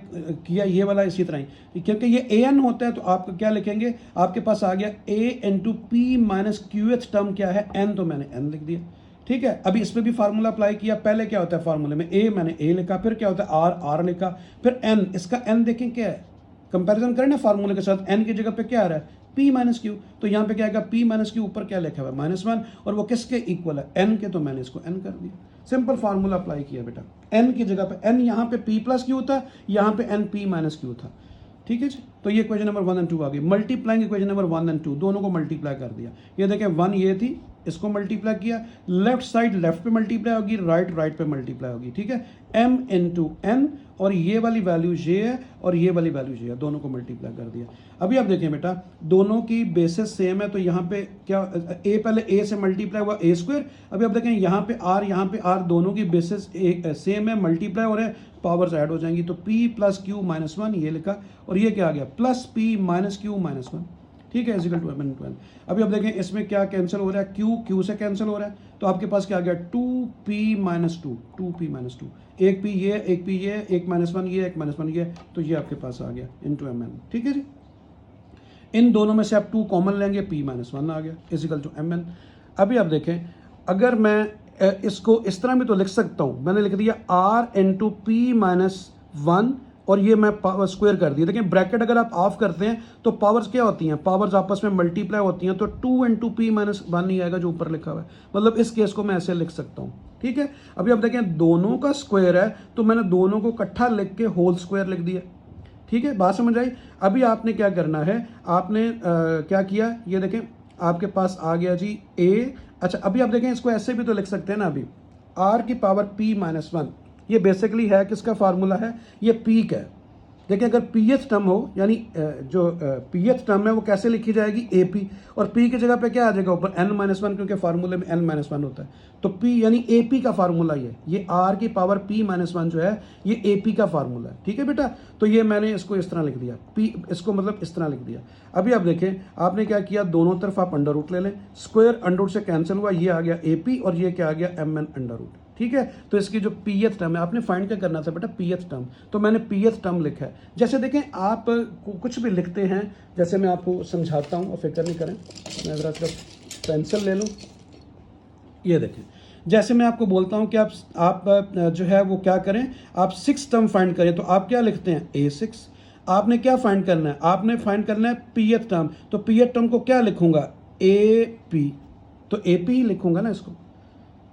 किया ये वाला इसी तरह ही, क्योंकि ये an होता है तो आप क्या लिखेंगे, आपके पास आ गया a into p minus qth term क्या है, n, तो मैंने n लिख दिया, ठीक है। अभी इस पर भी फार्मूला अप्लाई किया, पहले क्या होता है फार्मूले में a, मैंने a लिखा, फिर क्या होता है r लिखा, फिर n, इसका n देखें क्या है, कंपैरिजन करें ना फार्मूले के साथ, n की जगह पे क्या आ रहा है, p माइनस क्यू, तो यहाँ पे क्या आएगा, p माइनस क्यू, ऊपर क्या लिखा हुआ है माइनस 1, और वो किसके इक्वल है, n के, तो मैंने इसको n कर दिया। सिंपल फार्मूला अप्लाई किया बेटा, n की जगह पे n, यहाँ पे p प्लस क्यू था, यहाँ पे n p माइनस क्यू था, ठीक है जी। तो ये इक्वेशन नंबर 1 एंड 2 आ गई। मल्टीप्लाइंग इक्वेशन नंबर 1 एंड 2 दोनों को मल्टीप्लाई कर दिया। ये देखें 1 ये थी, इसको मल्टीप्लाई किया, लेफ्ट साइड लेफ्ट पे मल्टीप्लाई होगी, राइट पे मल्टीप्लाई होगी, ठीक है, m इंटू n, और ये वाली वैल्यू ये है और ये वाली वैल्यू ये है, दोनों को मल्टीप्लाई कर दिया। अभी आप देखें बेटा, दोनों की बेसिस सेम है, तो यहाँ पे क्या a, पहले a से मल्टीप्लाई हुआ a²। अभी आप देखें यहाँ पे r, दोनों की बेसिस सेम है, मल्टीप्लाई हो रहे हैं, पावर्स ऐड हो जाएंगी, तो p प्लस क्यू माइनस 1 ये लिखा, और ये क्या आ गया, plus p minus Q minus 1, ठीक है, is equal to m into n। अभी आप देखें इसमें क्या कैंसिल हो रहा है, q से कैंसिल हो रहा है, तो आपके पास क्या आ गया, 2p माइनस 2, एक p ये, एक p ये, एक माइनस 1 ये, एक माइनस 1 ये, तो ये आपके पास आ गया इंटू mn, ठीक है जी। इन दोनों में से आप 2 कॉमन लेंगे, p माइनस 1 आ गया इजिकल टू mn। अभी आप देखें, अगर मैं इसको इस तरह भी तो लिख सकता हूँ, मैंने लिख दिया r इंटू p माइनस 1, और ये मैं पावर स्क्वायर कर दिया। देखिए ब्रैकेट अगर आप ऑफ करते हैं तो पावर्स क्या होती हैं, पावर्स आपस में मल्टीप्लाई होती हैं, तो 2 इंटू p माइनस 1 ही आएगा जो ऊपर लिखा हुआ है, मतलब इस केस को मैं ऐसे लिख सकता हूँ, ठीक है। अभी आप देखें दोनों का स्क्वायर है, तो मैंने दोनों को इकट्ठा लिख के होल स्क्वायर लिख दिया, ठीक है, बात समझ आई। अभी आपने क्या करना है, आपने क्या किया, ये देखें आपके पास आ गया जी a। अच्छा अभी आप देखें इसको ऐसे भी तो लिख सकते हैं ना, अभी r की पावर p माइनस 1, ये बेसिकली है किसका फार्मूला है, ये p का है, देखिए अगर पीएथ टर्म हो, यानी जो पीएथ टर्म है वो कैसे लिखी जाएगी, ए पी, और पी की जगह पे क्या आ जाएगा ऊपर n-1, क्योंकि फार्मूले में n-1 होता है। तो पी यानी ए पी का फार्मूला ये आर की पावर p-1 जो है ये ए पी का फार्मूला है। ठीक है बेटा, तो ये मैंने इसको इस तरह लिख दिया, पी इसको मतलब इस तरह लिख दिया। अभी आप देखें आपने क्या किया, दोनों तरफ आप अंडर रूट ले लें, स्क्वायर अंडर रूट से कैंसिल हुआ, ये आ गया ए पी और ये क्या आ गया mn अंडर रूट। ठीक है, तो इसकी जो पीएथ टर्म है, आपने फाइंड क्या करना था बेटा, पीएथ टर्म, तो मैंने पीएथ टर्म लिखा है। जैसे देखें आप कुछ भी लिखते हैं, जैसे मैं आपको समझाता हूँ और फिक्र नहीं करें, मैं ज़रा सिर्फ पेंसिल ले लूँ। ये देखें, जैसे मैं आपको बोलता हूँ कि आप जो है वो क्या करें, आप 6 टर्म फाइंड करें, तो आप क्या लिखते हैं, A6। आपने क्या फाइंड करना है, आपने फाइंड करना है पीएथ टर्म, तो पीएथ टर्म को क्या लिखूंगा, AP, तो AP ही लिखूंगा ना इसको,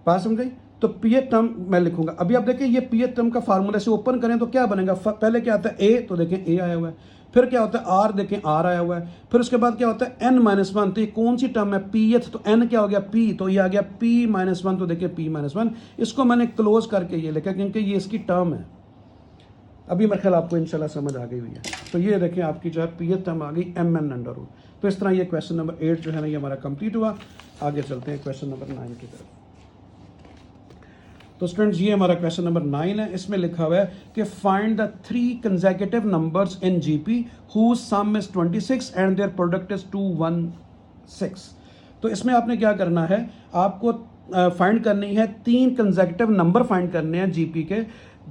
बात समझ गई। तो पीएथ टर्म मैं लिखूंगा। अभी आप देखें ये पीएथ टर्म का फार्मूला से ओपन करें तो क्या बनेगा, पहले क्या आता है ए, तो देखें ए आया हुआ है, फिर क्या होता है आर, देखें आर आया हुआ है, फिर उसके बाद क्या होता है n-1, तो ये कौन सी टर्म है, पीएथ, तो n क्या हो गया p, तो ये आ गया p-1, तो देखिए p-1, इसको मैंने क्लोज करके ये लिखा क्योंकि ये इसकी टर्म है। अभी मेरे ख्याल आपको इंशाल्लाह समझ आ गई हुई है। तो ये देखें आपकी जो है पीएथ टर्म आ गई mn अंडर रूट। तो इस तरह ये क्वेश्चन नंबर 8 जो है ना ये हमारा कंप्लीट हुआ। आगे चलते हैं क्वेश्चन नंबर 9 की तरफ। तो स्टूडेंट्स ये हमारा क्वेश्चन नंबर 9 है। इसमें लिखा हुआ है कि find the 3 consecutive numbers in GP whose sum is 26 and their product is 216। तो इसमें आपने क्या करना है, आपको फाइंड करनी है 3 कंसेक्यूटिव नंबर फाइंड करने हैं जीपी के,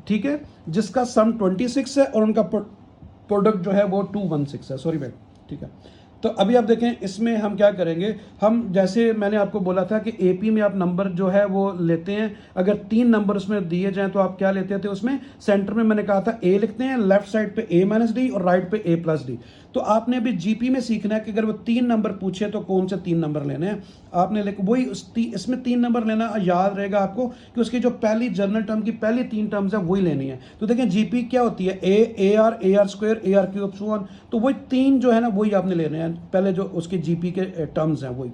ठीक है, जिसका सम 26 है और उनका प्रोडक्ट जो है वो 216 है। सॉरी भाई, ठीक है। तो अभी आप देखें इसमें हम क्या करेंगे, हम जैसे मैंने आपको बोला था कि एपी में आप नंबर जो है वो लेते हैं, अगर 3 नंबर उसमें दिए जाएं तो आप क्या लेते थे, उसमें सेंटर में मैंने कहा था ए लिखते हैं, लेफ्ट साइड पे a-d और राइट पे a+d। तो आपने अभी जीपी में सीखना है कि अगर वो 3 नंबर पूछे तो कौन से 3 नंबर लेने हैं, आपने वही इसमें 3 नंबर लेना, याद रहेगा आपको कि उसकी जो पहली जनरल टर्म की पहली 3 टर्म्स है वही लेनी है। तो देखें जीपी क्या होती है, AR स्क्वायर AR क्यूब, तो वही 3 जो है ना वही आपने लेने हैं, पहले जो उसके जीपी के टर्म्स हैं वही।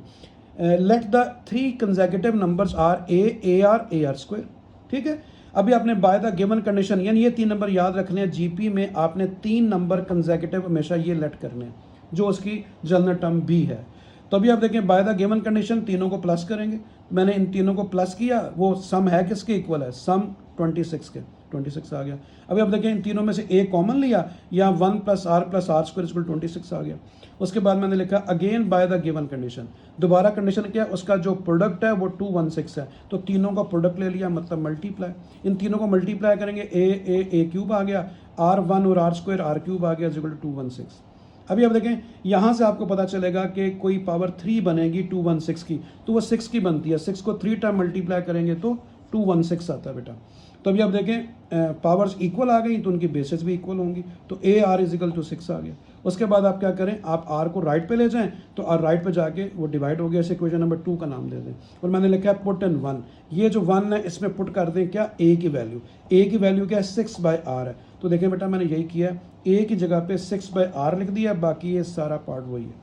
Let the 3 consecutive numbers are AR square. ठीक है, अभी आपने बाय द गिवन कंडीशन, यानी ये 3 नंबर याद रखने हैं, जीपी में आपने 3 नंबर कंसेक्यूटिव हमेशा ये लेट करने हैं जो उसकी जनरल टर्म बी है। तो अभी आप देखें बाय द गिवन कंडीशन तीनों को प्लस करेंगे, मैंने इन तीनों को प्लस किया, वो सम है किसके इक्वल है, सम 26 के, 26 आ गया। अभी आप देखें इन तीनों में से ए कॉमन लिया, या 1 + r स्क्वायर 26 आ गया। उसके बाद मैंने लिखा again by the given condition, दोबारा कंडीशन क्या है, उसका जो प्रोडक्ट है वो 216 है, तो तीनों का प्रोडक्ट ले लिया, मतलब मल्टीप्लाई, इन तीनों को मल्टीप्लाई करेंगे, ए क्यूब आ गया, r1 और r स्क्वायर r³ आ गया इक्वल टू 216। अभी आप देखें यहाँ से आपको पता चलेगा कि कोई पावर 3 बनेगी 216 की, तो वो 6 की बनती है, 6 को 3 टाइम मल्टीप्लाई करेंगे तो 216 आता है बेटा। तो अभी आप देखें पावर्स इक्वल आ गई तो उनकी बेसिस भी इक्वल होंगी, तो AR = 6 आ गया। उसके बाद आप क्या करें, आप R को राइट पे ले जाएं, तो R राइट पे जाके वो डिवाइड हो गया, इसे इक्वेशन नंबर 2 का नाम दे दें। और मैंने लिखा है पुट इन 1, ये जो 1 है इसमें पुट कर दें क्या, A की वैल्यू क्या है, 6/R है। तो देखें बेटा मैंने यही किया है, A की जगह पे 6/R लिख दिया, बाकी ये सारा पार्ट वही है।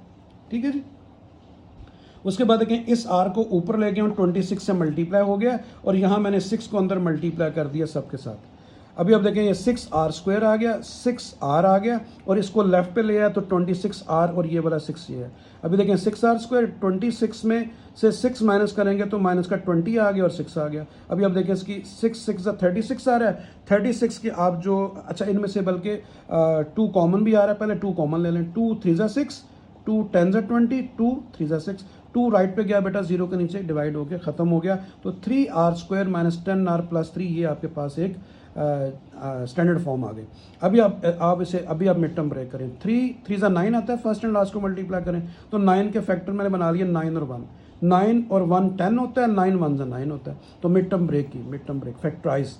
ठीक है जी। उसके बाद देखें इस R को ऊपर ले गए 26 से मल्टीप्लाई हो गया, और यहाँ मैंने 6 को अंदर मल्टीप्लाई कर दिया सबके साथ। अभी आप देखें ये 6r स्क्वायर आ गया, 6r आ गया, और इसको लेफ्ट पे ले आया तो 26r, और ये वाला 6 ये है। अभी देखें 6r स्क्वायर 26 में से 6 माइनस करेंगे तो माइनस का 20 आ गया और 6 आ गया। अभी आप देखें इसकी 6 36 आ रहा है, 36 के आप जो, अच्छा इनमें से बल्कि 2 कॉमन भी आ रहा है, पहले 2 कॉमन ले लें, 2 3 6, 2 10 20, 2 3 6, 2 राइट पे गया बेटा, 0 के नीचे डिवाइड हो गया, खत्म हो गया। तो 3r स्क्वायर माइनस 10r + 3, ये आपके पास एक स्टैंडर्ड फॉर्म आ गई। अभी आप इसे अभी आप मिड टर्म ब्रेक करें, 3 3 9 आता है, फर्स्ट एंड लास्ट को मल्टीप्लाई करें, तो 9 के फैक्टर मैंने बना लिया 9 और 1, 9 और 1 10 होता है, 9 1 9 होता है। तो मिड टर्म ब्रेक फैक्टराइज।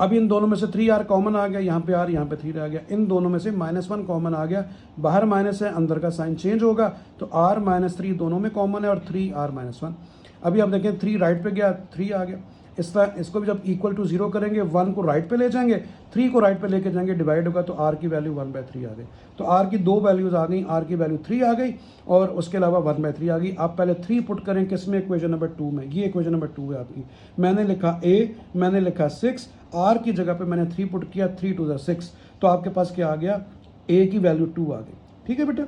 अभी इन दोनों में से 3r कॉमन आ गया, यहाँ पे r यहाँ पे 3 आ गया, इन दोनों में से -1 कॉमन आ गया, बाहर माइनस है, अंदर का साइन चेंज होगा, तो r - 3 दोनों में कॉमन है, और 3r - 1। अभी आप देखें 3 राइट पे गया, 3 आ गया। इस तरह इसको भी जब इक्वल टू 0 करेंगे, 1 को राइट पे ले जाएंगे, 3 को राइट पे लेके जाएंगे, डिवाइड होगा, तो r की वैल्यू 1/3 आ गई। तो r की 2 वैल्यूज आ गई, r की वैल्यू 3 आ गई, और उसके अलावा 1/3 आ गई। आप पहले 3 पुट करें किस में, इक्वेशन नंबर 2 में, ये इक्वेशन नंबर 2 है आपकी। मैंने लिखा a, मैंने लिखा 6, r की जगह पे मैंने 3 पुट किया, 3 2 6, तो आपके पास क्या आ गया, ए की वैल्यू 2 आ गई। ठीक है बेटा,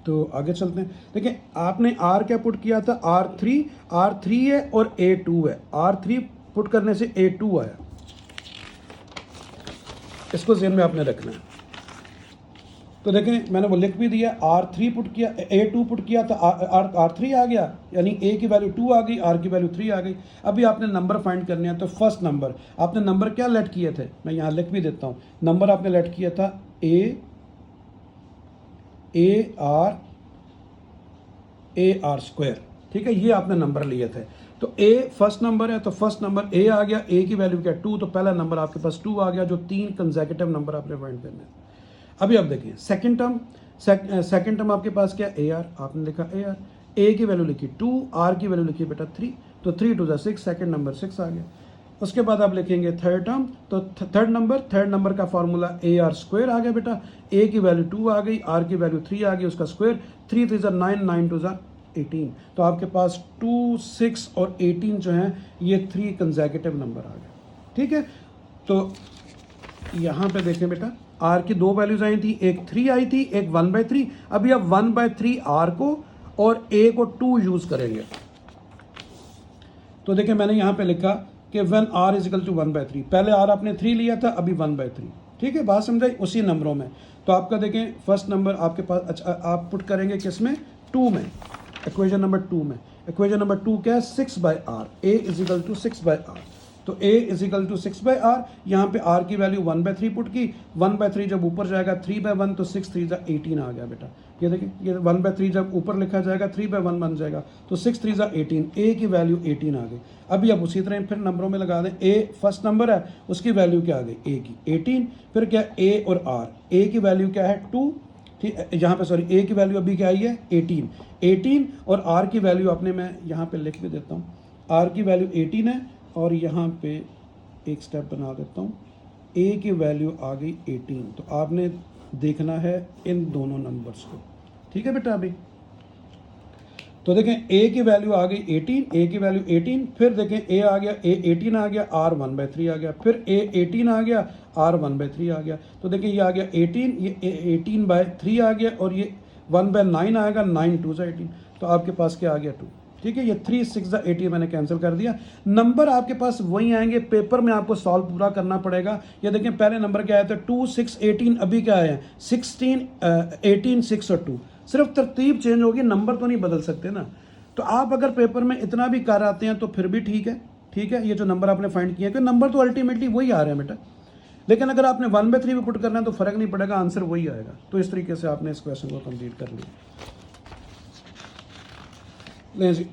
तो आगे चलते हैं। देखिए आपने आर क्या पुट किया था, R3 है और A2 है। R3 पुट करने से A2 आया, इसको ज़हन में आपने रखना है। तो देखें मैंने वो लिख भी दिया, R3 पुट किया, A2 पुट किया तो R3 आ गया, यानी A की वैल्यू 2 आ गई, R की वैल्यू 3 आ गई। अभी आपने नंबर फाइंड करने हैं, तो फर्स्ट नंबर आपने नंबर क्या लेट किए थे, मैं यहाँ लिख भी देता हूँ। नंबर आपने लेट किया था AR स्क्वायर। ठीक है, ये आपने नंबर लिए थे। तो A फर्स्ट नंबर है, तो फर्स्ट नंबर A आ गया, A की वैल्यू क्या 2, तो पहला नंबर आपके पास 2 आ गया, जो 3 कंसेक्यूटिव नंबर आपने फाइंड करने हैं। अभी आप देखिए सेकंड टर्म आपके पास क्या, AR आपने लिखा AR, A की वैल्यू लिखी 2, R की वैल्यू लिखी बेटा 3, तो 3 2 6, सेकंड नंबर 6 आ गया। उसके बाद आप लिखेंगे थर्ड टर्म, तो थर्ड नंबर का फॉर्मूला AR स्क्वायर आ गया बेटा, A की वैल्यू 2 आ गई, R की वैल्यू 3 आ गई, उसका स्क्वायर 3 3 9 9 2 18, तो आपके पास 2 6 और 18 जो हैं ये 3 कंसेक्यूटिव नंबर आ गए। ठीक है, तो यहाँ पे देखें बेटा R की 2 वैल्यूज आई थी, एक 3 आई थी, एक 1/3। अभी आप 1/3 R को और A को 2 यूज करेंगे। तो देखिए मैंने यहाँ पे लिखा कि when R is equal to 1/3, पहले R आपने 3 लिया था, अभी 1/3। ठीक है, बात समझाई, उसी नंबरों में। तो आपका देखें फर्स्ट नंबर आपके पास, अच्छा आप पुट करेंगे किस में, 2 में, इक्वेशन नंबर 2 में। इक्वेशन नंबर 2 क्या है, 6/R, A is equal to 6/R। तो A is equal to 6/R, यहाँ पे R की वैल्यू 1/3 पुट की, 1/3 जब ऊपर जाएगा 3/1, तो 6 3 18 आ गया बेटा। ये देखिए, ये 1/3 जब ऊपर लिखा जाएगा 3/1 बन जाएगा, तो 6 3 18, A की वैल्यू 18 आ गई। अभी आप उसी तरह फिर नंबरों में लगा दें, A फर्स्ट नंबर है, उसकी वैल्यू क्या आ गई, A की 18, फिर क्या A और R, A की वैल्यू क्या है 2, ठीक है, यहाँ पे सॉरी A की वैल्यू अभी क्या आई है 18 और R की वैल्यू आपने, मैं यहाँ पे लिख भी देता हूँ, R की वैल्यू 18 है, और यहाँ पे एक स्टेप बना देता हूँ, A की वैल्यू आ गई 18। तो आपने देखना है इन दोनों नंबर्स को। ठीक है बेटा, अभी तो देखें A की वैल्यू आ गई 18, A की वैल्यू 18, फिर देखें A आ गया, A 18 आ गया, R 1/3 आ गया, फिर A 18 आ गया, R 1/3 आ गया। तो देखें ये आ गया 18, ये 18/3 आ गया, और ये 1/9 आएगा, 9 2 18, तो आपके पास क्या आ गया 2। ठीक है, ये 3 6 18 मैंने कैंसिल कर दिया। नंबर आपके पास वही आएंगे, पेपर में आपको सॉल्व पूरा करना पड़ेगा। ये देखें पहले नंबर क्या आया था 2 6 18, अभी क्या आया 16 18 6 और 2, सिर्फ तरतीब चेंज होगी, नंबर तो नहीं बदल सकते ना। तो आप अगर पेपर में इतना भी कर आते हैं तो फिर भी ठीक है। ठीक है, ये जो नंबर आपने फाइंड किया, क्योंकि नंबर तो अल्टीमेटली वही आ रहे हैं बेटा, लेकिन अगर आपने 1/3 भी पुट करना है तो फर्क नहीं पड़ेगा, आंसर वही आएगा। तो इस तरीके से आपने इस क्वेश्चन को कंप्लीट कर लिया।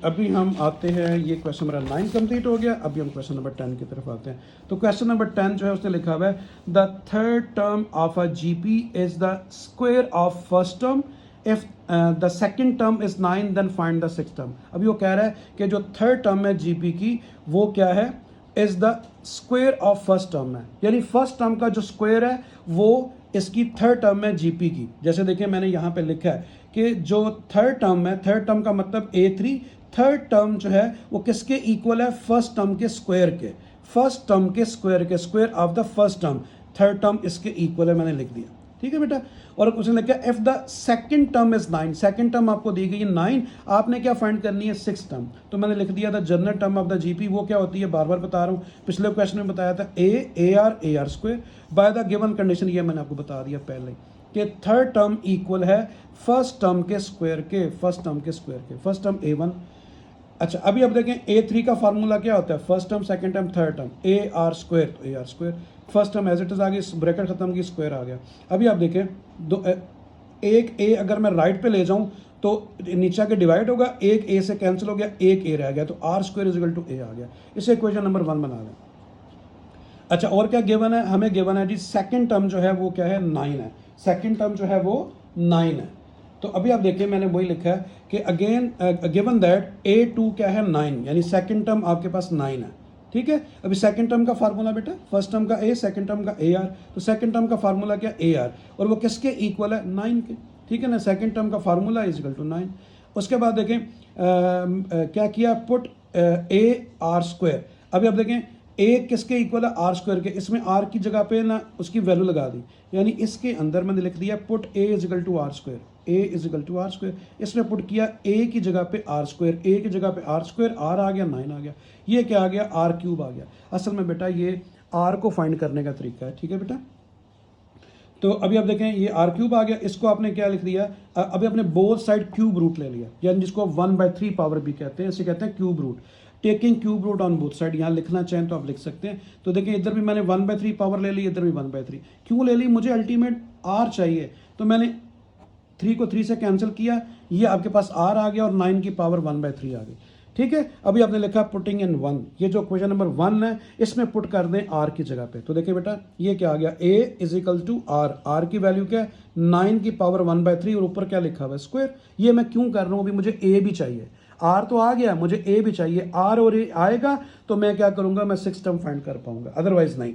अभी हम आते हैं, ये क्वेश्चन नंबर 9 कंप्लीट हो गया। अभी हम क्वेश्चन नंबर 10 की तरफ आते हैं। तो क्वेश्चन नंबर 10 जो है उसने लिखा हुआ है, the third term of a GP is the square of first term, if the second term is 9 then find the sixth term. अभी वो कह रहा है कि जो थर्ड टर्म है जीपी की, वो क्या है, is the square of first term है, यानी फर्स्ट टर्म का जो स्क्वायर है वो इसकी थर्ड टर्म है जीपी की। जैसे देखिए मैंने यहाँ पे लिखा है कि जो थर्ड टर्म है, थर्ड टर्म का मतलब A3, थर्ड टर्म जो है वो किसके इक्वल है, फर्स्ट टर्म के स्क्वायर के, फर्स्ट टर्म के स्क्वायर के, square of the first term, third term इसके इक्वल है, मैंने लिख दिया। ठीक है बेटा, और उसने लिखा if the second term is 9, second term आपको दी गई है 9, आपने क्या फाइंड करनी है सिक्स टर्म। तो मैंने लिख दिया था general term of the GP, वो क्या होती है, बार बार बता रहा हूँ, पिछले क्वेश्चन में बताया था AR square by the given condition, ये मैंने आपको बता दिया पहले कि थर्ड टर्म इक्वल है फर्स्ट टर्म के स्क्वायर के, फर्स्ट टर्म के स्क्वायर के, फर्स्ट टर्म A1। अच्छा अभी अब देखें A3 का फार्मूला क्या होता है, first term second term third term, AR square, तो AR square, first term as it is आ गई, ब्रैकेट खत्म की, स्क्वायर आ गया। अभी आप देखें दो एक A अगर मैं राइट पे ले जाऊं तो नीचे के डिवाइड होगा, एक A से कैंसिल हो गया, एक A रह गया, तो R square is equal to A आ गया। इसे इक्वेशन नंबर 1 बना लें। अच्छा और क्या गिवन है, हमें गिवन है जी सेकंड टर्म जो है वो क्या है 9 है, सेकंड टर्म जो है वो 9 है। तो अभी आप देखिए मैंने वही लिखा है कि अगेन गिवन दैट A2 क्या है 9, यानी सेकंड टर्म आपके पास 9 है। ठीक है, अभी सेकंड टर्म का फार्मूला बेटा, फर्स्ट टर्म का A, सेकंड टर्म का AR, तो सेकंड टर्म का फार्मूला क्या AR, और वो किसके इक्वल है 9 के। ठीक है ना, सेकंड टर्म का फार्मूला इज इक्वल टू 9। उसके बाद देखें क्या किया, पुट AR स्क्वायर। अभी आप देखें ए किसके इक्वल है, आर स्क्वायर के। इसमें आर की जगह पे ना उसकी वैल्यू लगा दी, यानी इसके अंदर मैंने लिख दिया put A is equal to R square, A is equal to R square. इसमें पुट किया ए की जगह पे आर स्क्वायर, ए की जगह पे आर स्क्वायर, आर आ गया 9 आ गया, ये क्या आ गया आर क्यूब आ गया। असल में बेटा ये आर को फाइंड करने का तरीका है, ठीक है बेटा। तो अभी आप देखें ये आर क्यूब आ गया, इसको आपने क्या लिख दिया, अभी आपने बोथ साइड क्यूब रूट ले लिया, यानी जिसको 1/3 पावर भी कहते हैं, इसे कहते हैं cube root. Taking cube root on both side, यहाँ लिखना चाहें तो आप लिख सकते हैं। तो देखें इधर भी मैंने 1/3 पावर ले ली, इधर भी 1/3। क्यों ले ली, मुझे अल्टीमेट आर चाहिए, तो मैंने 3 को 3 से कैंसिल किया, ये आपके पास आर आ गया और 9 की पावर 1/3 आ गई, ठीक है। अभी आपने लिखा पुटिंग इन 1, ये जो क्वेश्चन नंबर 1 है इसमें पुट कर दें आर की जगह पे। तो देखिए बेटा ये क्या आ गया, ए इजिकल टू आर, आर की वैल्यू क्या है 9 की पावर 1/3 और ऊपर क्या लिखा हुआ है स्क्वायर। ये मैं क्यों कर रहा हूँ, अभी मुझे ए भी चाहिए, आर तो आ गया, मुझे ए भी चाहिए। आर और ए आएगा तो मैं क्या करूँगा, मैं 6 टर्म फाइंड कर पाऊंगा, अदरवाइज नहीं।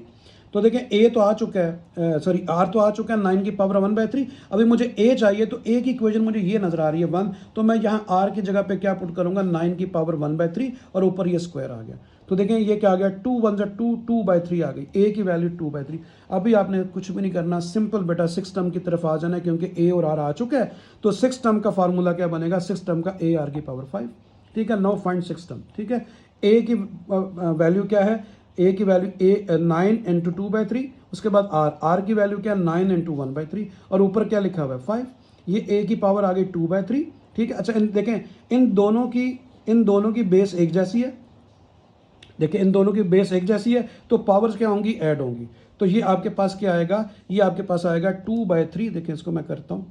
तो देखें ए तो आ चुका है, सॉरी आर तो आ चुका है 9 की पावर 1/3। अभी मुझे ए चाहिए, तो ए की इक्वेशन मुझे ये नजर आ रही है 1, तो मैं यहाँ आर की जगह पे क्या पुट करूंगा 9 की पावर 1/3 और ऊपर ये स्क्वायर आ गया। तो देखें ये क्या आ गया 2 1 2, 2/3 आ गई, ए की वैल्यू 2/3। अभी आपने कुछ भी नहीं करना, सिंपल बेटा 6 टर्म की तरफ आ जाना है, क्योंकि ए और आर आ चुका है। तो 6 टर्म का फार्मूला क्या बनेगा, 6 टर्म का ए आर की पावर 5, ठीक है। नाउ फाइंड 6 टर्म, ठीक है। ए की वैल्यू क्या है, ए की वैल्यू ए 9 इंटू 2/3, उसके बाद आर, आर की वैल्यू क्या है 9 इंटू 1/3 और ऊपर क्या लिखा हुआ है 5, ये ए की पावर आ गई 2/3, ठीक है। अच्छा देखें इन दोनों की बेस एक जैसी है, देखिए इन दोनों की बेस एक जैसी है, तो पावर्स क्या होंगी, ऐड होंगी। तो ये आपके पास क्या आएगा, ये आपके पास आएगा 2/3। देखिए इसको मैं करता हूँ,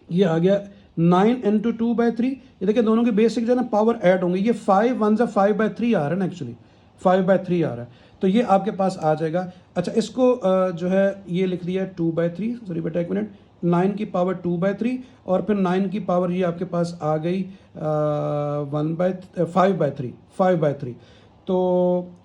ये आ गया 9 इंटू 2/3। ये देखिए दोनों की बेसिक जो है ना पावर ऐड होंगे, ये 5 1 5/3 आ रहा है ना, एक्चुअली 5/3 आ रहा है, तो ये आपके पास आ जाएगा। अच्छा इसको जो है ये लिख दिया 2/3, सॉरी बेटा एक मिनट, 9 की पावर 2/3 और फिर 9 की पावर ये आपके पास आ गई 5/3। तो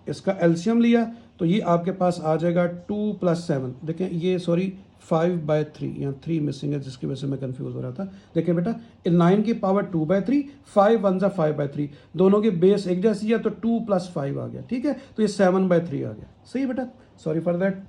इसका एलसीएम लिया तो ये आपके पास आ जाएगा 2 + 7, देखें ये सॉरी 5/3, यहाँ 3 मिसिंग है जिसकी वजह से मैं कंफ्यूज हो रहा था। देखिए बेटा 9 की पावर 2/3, 5 1 5/3, दोनों की बेस एक जैसी है, तो 2 + 5 आ गया, ठीक है। तो ये 7/3 आ गया, सही बेटा, सॉरी फॉर दैट।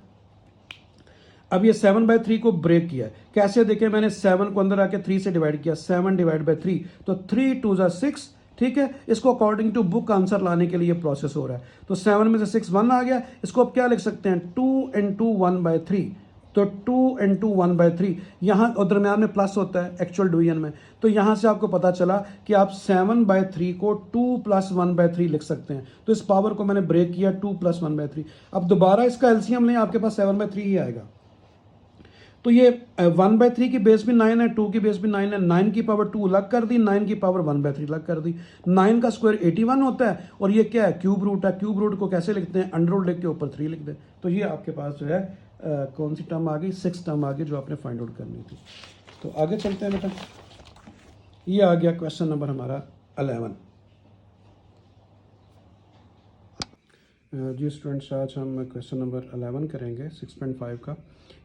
अब ये 7/3 को ब्रेक किया है, कैसे देखें, मैंने 7 को अंदर आके 3 से डिवाइड किया, 7/3, तो 3 2 6, ठीक है। इसको अकॉर्डिंग टू बुक आंसर लाने के लिए प्रोसेस हो रहा है। तो 7 में से 6 1 आ गया, इसको अब क्या लिख सकते हैं 2 इंटू 1/3, तो 2 इंटू 1/3, यहाँ और दरम्यान में प्लस होता है एक्चुअल डिवीजन में, तो यहाँ से आपको पता चला कि आप 7/3 को 2 + 1/3 लिख सकते हैं। तो इस पावर को मैंने ब्रेक किया 2 + 1/3। अब दोबारा इसका एलसीएम लें, आपके पास 7/3 ही आएगा। तो ये 1/3 की बेस भी 9 है, 2 की बेस भी 9 है, 9 की पावर 2 अलग कर दी, 9 की पावर 1/3 अलग कर दी। 9 का स्क्वायर 81 होता है, और ये क्या है क्यूब रूट है। क्यूब रूट को कैसे लिखते हैं, अंडर रूट लिख के ऊपर 3 लिख दें। तो ये आपके पास जो है कौन सी टर्म आ गई, 6 टर्म आ गई जो आपने फाइंड आउट करनी थी। तो आगे चलते हैं बेटा, ये आ गया क्वेश्चन नंबर हमारा 11। जी स्टूडेंट्स, आज हम क्वेश्चन नंबर 11 करेंगे 6.5 का।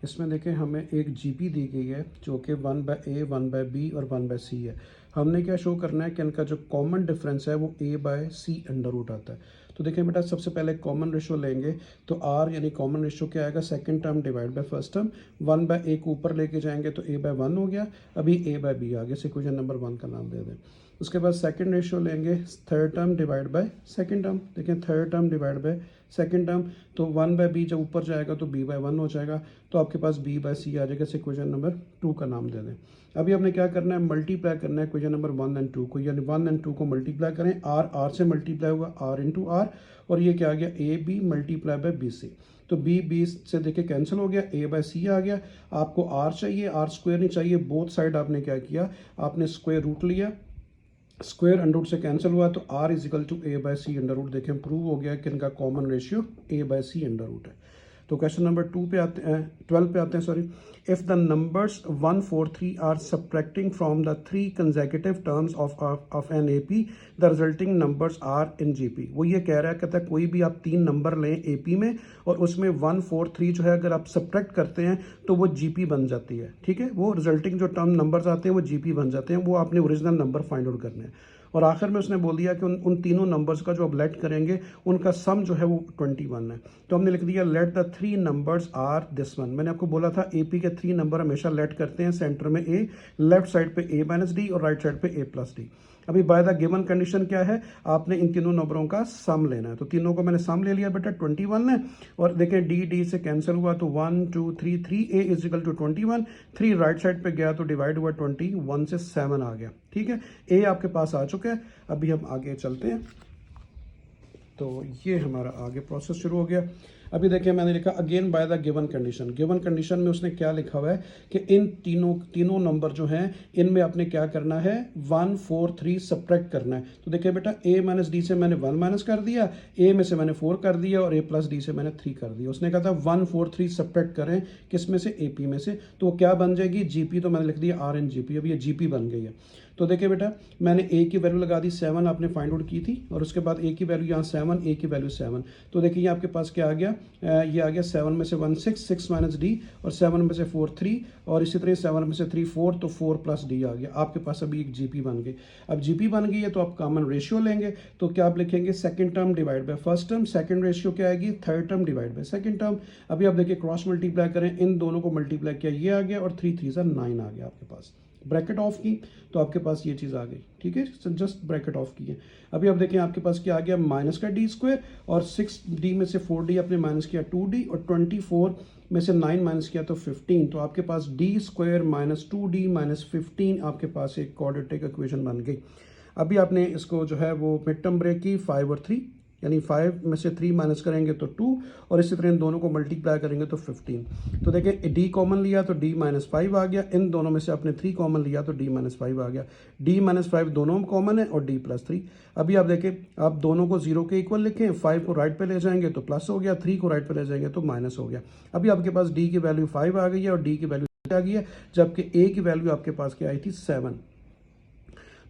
इसमें देखें हमें एक जीपी दी गई है जो कि 1/a 1/b और 1/c है। हमने क्या शो करना है कि इनका जो कॉमन डिफरेंस है वो a/c अंडर रूट आता है। तो देखें बेटा सबसे पहले कॉमन रेशो लेंगे, तो r यानी कॉमन रेशो क्या आएगा, second term divide by first term, 1/a को ऊपर लेके जाएंगे तो a/1 हो गया, अभी a/b आ गया, इसे इक्वेशन नंबर 1 का नाम दे दें। उसके बाद सेकंड रेशियो लेंगे, third term divide by second term, देखें third term divide by second term, तो 1/b जब ऊपर जाएगा तो b/1 हो जाएगा, तो आपके पास b/c आ जाएगा, इसे इक्वेशन नंबर 2 का नाम दे दें। अभी हमने क्या करना है, मल्टीप्लाई करना है इक्वेशन नंबर 1 एंड 2 को, यानी 1 एंड 2 को मल्टीप्लाई करें, r से मल्टीप्लाई होगा, r इंटू आर, और ये क्या आ गया ab मल्टीप्लाई बाय bc, तो b से देखिए कैंसिल हो गया, a/c आ गया। आपको r चाहिए, r स्क्वायर नहीं चाहिए, बोथ साइड आपने क्या किया, आपने स्क्वायर रूट लिया, स्क्वायर अंडर रूट से कैंसिल हुआ, तो r is equal to a/c under root. देखें प्रूव हो गया कि इनका common ratio a/c under root है। तो क्वेश्चन नंबर 2 पे आते हैं, 12 पे आते हैं, sorry. If the numbers 1 4 3 are subtracting from the 3 consecutive terms of an AP, the resulting numbers are in GP. वो ये कह रहा है, कहता है कोई भी आप 3 नंबर लें एपी में और उसमें 1 4 3 जो है अगर आप सब्ट्रैक्ट करते हैं तो वो जीपी बन जाती है, ठीक है। वो रिजल्टिंग जो टर्म नंबर्स आते हैं वो जीपी बन जाते हैं, वो आपने ओरिजिनल नंबर फाइंड आउट करने हैं। और आखिर में उसने बोल दिया कि उन तीनों नंबर्स का जो अब लेट करेंगे उनका सम जो है वो 21 है। तो हमने लिख दिया let the 3 numbers are this one. मैंने आपको बोला था AP के 3 नंबर हमेशा लेट करते हैं सेंटर में A, लेफ्ट साइड पे A माइनस डी और राइट साइड पे A प्लस डी। अभी बाय द गिवन कंडीशन क्या है, आपने इन तीनों नंबरों का सम लेना है। तो तीनों को मैंने सम ले लिया बेटा 21 है, और देखें डी से कैंसिल हुआ तो 1 2 3 3A is equal to 21। 3 right side पे गया तो डिवाइड हुआ 21 से 7 आ गया। ठीक है, A आपके पास आ चुका है। अभी हम आगे चलते हैं। तो ये हमारा आगे प्रोसेस शुरू हो गया। अभी देखिए मैंने लिखा again by the given condition. Given condition में उसने क्या लिखा हुआ है कि इन तीनों नंबर जो हैं इनमें आपने क्या करना है, 1 4 3 सब्ट्रैक्ट करना है। तो देखिए बेटा A माइनस डी से मैंने 1 माइनस कर दिया, A में से मैंने 4 कर दिया और A प्लस डी से मैंने 3 कर दिया। उसने कहा था 1 4 3 सब्ट्रैक्ट करें किस में से, AP में से। तो वो क्या बन जाएगी, GP। तो मैंने लिख दिया RNGP। अब ये GP बन गई है। तो देखिए बेटा मैंने A की वैल्यू लगा दी 7, आपने फाइंड आउट की थी, और उसके बाद A की वैल्यू यहाँ 7, A की वैल्यू 7। तो देखिए ये आपके पास क्या आ गया, ये आ गया 7 में से 1 6, 6 माइनस डी, और 7 में से 4 3, और इसी तरह 7 में से 3 4, तो 4 प्लस डी आ गया। आपके पास अभी एक GP बन गई। अब GP बन गई है तो आप कॉमन रेशियो लेंगे। तो क्या आप लिखेंगे, second term divide by first term. Second ratio क्या आएगी, third term divide by second term. अभी आप देखिए क्रॉस मल्टीप्लाई करें, इन दोनों को मल्टीप्लाई किया, ये आ गया, और 3 3 9 आ गया आपके पास। ब्रैकेट ऑफ की तो आपके पास ये चीज़ आ गई। ठीक है, जस्ट ब्रैकेट ऑफ की है। अभी आप देखें आपके पास क्या आ गया, माइनस का डी स्क्वायर, और 6D में से 4D आपने माइनस किया 2D, और 24 में से 9 माइनस किया तो 15। तो आपके पास D square minus 2D minus 15 आपके पास एक क्वाड्रेटिक इक्वेशन बन गई। अभी आपने इसको जो है वो मिड टर्म ब्रेक की, 5 और 3, यानी 5 में से 3 माइनस करेंगे तो 2, और इसी तरह इन दोनों को मल्टीप्लाई करेंगे तो 15। तो देखिए D कॉमन लिया तो D माइनस 5 आ गया, इन दोनों में से आपने 3 कॉमन लिया तो D माइनस 5 आ गया। D माइनस 5 दोनों में कॉमन है, और D प्लस 3। अभी आप देखें, आप दोनों को 0 के इक्वल लिखें, 5 को राइट पे ले जाएंगे तो प्लस हो गया, 3 को राइट पे ले जाएंगे तो माइनस हो गया। अभी आपके पास D की वैल्यू 5 आ गई है और D की वैल्यू आ गई है, जबकि A की वैल्यू आपके पास क्या आई थी, 7।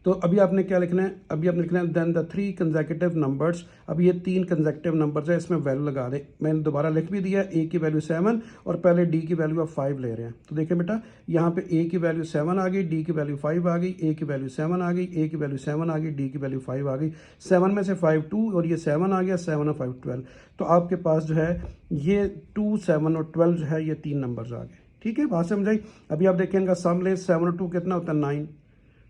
तो अभी आपने क्या लिखना है, अभी आपने लिखना है देन द 3 कंसेक्यूटिव नंबर्स। अब ये 3 कंसेक्यूटिव नंबर्स है, इसमें वैल्यू लगा दें। मैंने दोबारा लिख भी दिया, A की वैल्यू 7 और पहले D की वैल्यू आप 5 ले रहे हैं। तो देखिए बेटा यहाँ पे A की वैल्यू 7 आ गई, D की वैल्यू 5 आ गई, A की वैल्यू 7 आ गई, A की वैल्यू 7 आ गई, D की वैल्यू 5 आ गई। 7 में से 5 2, और ये 7 आ गया, 7 और 5 12। तो आपके पास जो है ये 2 7 और 12 जो है ये 3 नंबर्स आ गए। ठीक है, बात समझ आई। अभी आप देखें इनका सम लें, 7 और 2 कितना होता है, 9।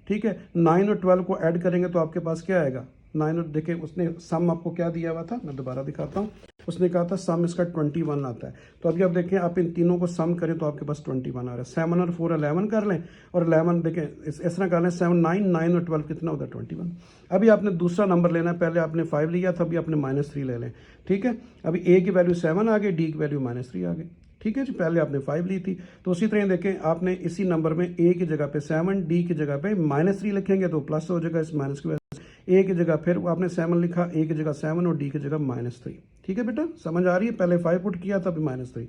ठीक है, 9 और 12 को ऐड करेंगे तो आपके पास क्या आएगा, 9 और देखिए उसने सम आपको क्या दिया हुआ था, मैं दोबारा दिखाता हूँ। उसने कहा था सम इसका 21 आता है। तो अभी आप देखें, आप इन तीनों को सम करें तो आपके पास 21 आ रहा है। 7 और 4 11 कर लें, और 11 देखें इस तरह कर लें, 7 9 9 और 12 कितना होता है, 21। अभी आपने दूसरा नंबर लेना है, पहले आपने 5 लिया था, अभी आपने -3 ले लें। ठीक है, अभी A की वैल्यू 7 आ गई, D की वैल्यू -3 आ गई। ठीक है जी, पहले आपने 5 ली थी। तो उसी तरह देखें, आपने इसी नंबर में A की जगह पे 7, D की जगह पे -3 लिखेंगे तो प्लस हो जाएगा इस माइनस की वजह से। A की जगह फिर आपने 7 लिखा, A की जगह 7 और D की जगह -3। ठीक है बेटा, समझ आ रही है, पहले 5 पुट किया था, अभी -3।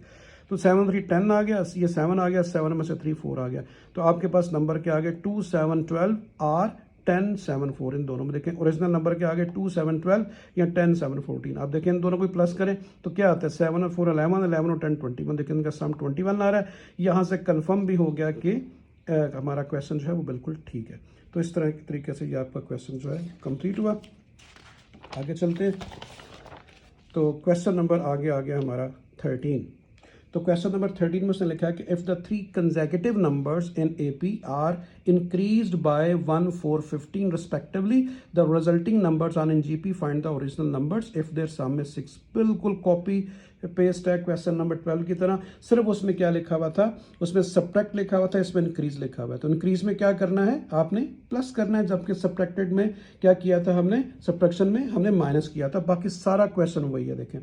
तो 7 3 10 आ गया, ये 7 आ गया, 7 में से 3 4 आ गया। तो आपके पास नंबर क्या आ गए, 2 7 12 और 10 7 4। इन दोनों में देखें ओरिजिनल नंबर क्या आ गए, 2 7 12 या 10 7 14। आप देखें इन दोनों को प्लस करें तो क्या आता है, 7 और 4 11, 11 और 10 21। देखिए इनका सम 21 आ रहा है। यहाँ से कंफर्म भी हो गया कि हमारा क्वेश्चन जो है वो बिल्कुल ठीक है। तो इस तरह के तरीके से ये आपका क्वेश्चन जो है कंप्लीट हुआ। आगे चलते हैं। तो क्वेश्चन नंबर आगे आ गया हमारा 13। तो क्वेश्चन नंबर 13 में उसने लिखा है कि if the 3 consecutive numbers in AP are increased by 1 4 15 respectively, the resulting numbers on in GP find the original numbers if their sum is 6। बिल्कुल कॉपी पेस्ट है क्वेश्चन नंबर 12 की तरह, सिर्फ उसमें क्या लिखा हुआ था, उसमें सब्ट्रैक्ट लिखा हुआ था, इसमें इंक्रीज लिखा हुआ है। तो इंक्रीज में क्या करना है, आपने प्लस करना है, जबकि सब्ट्रैक्टेड में क्या किया था हमने, सब्ट्रैक्शन में हमने माइनस किया था। बाकी सारा क्वेश्चन वही है, देखें।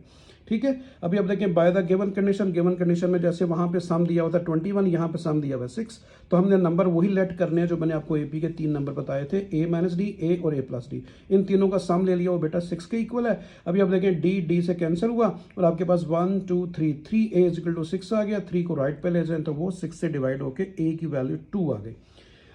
ठीक है, अभी अब देखें by the given condition. Given condition में जैसे वहां पे सम दिया हुआ था 21, यहाँ पे सम दिया हुआ 6, तो हमने नंबर वही लेट करने हैं जो मैंने आपको AP के 3 नंबर बताए थे, A माइनस डी, A और A प्लस डी। इन तीनों का सम ले लिया, वो बेटा 6 के इक्वल है। अभी अब देखें D से कैंसिल हुआ और आपके पास 1 2 3 3A इज इक्वल टू 6 आ गया। 3 को राइट पे ले जाए तो वो 6 से डिवाइड होकर A की वैल्यू 2 आ गई।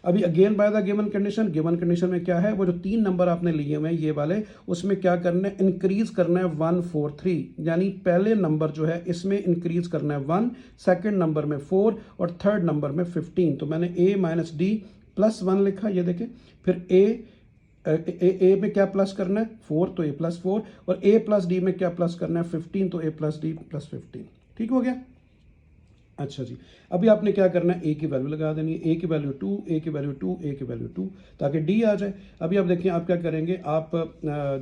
अभी again by the given condition. Given condition में क्या है, वो जो 3 नंबर आपने लिए हुए हैं ये वाले, उसमें क्या करना है, इंक्रीज करना है 1 4 3, यानी पहले नंबर जो है इसमें इंक्रीज करना है 1, सेकंड नंबर में 4 और थर्ड नंबर में 15। तो मैंने A माइनस डी प्लस 1 लिखा, ये देखें, फिर A ए में क्या प्लस करना है 4 तो a+4, और a प्लस डी में क्या प्लस करना है 15 तो a+d+15। ठीक हो गया। अच्छा जी, अभी आपने क्या करना है, ए की वैल्यू लगा देनी है, ए की वैल्यू 2, ए की वैल्यू 2, ए की वैल्यू 2, ताकि डी आ जाए। अभी आप देखिए आप क्या करेंगे, आप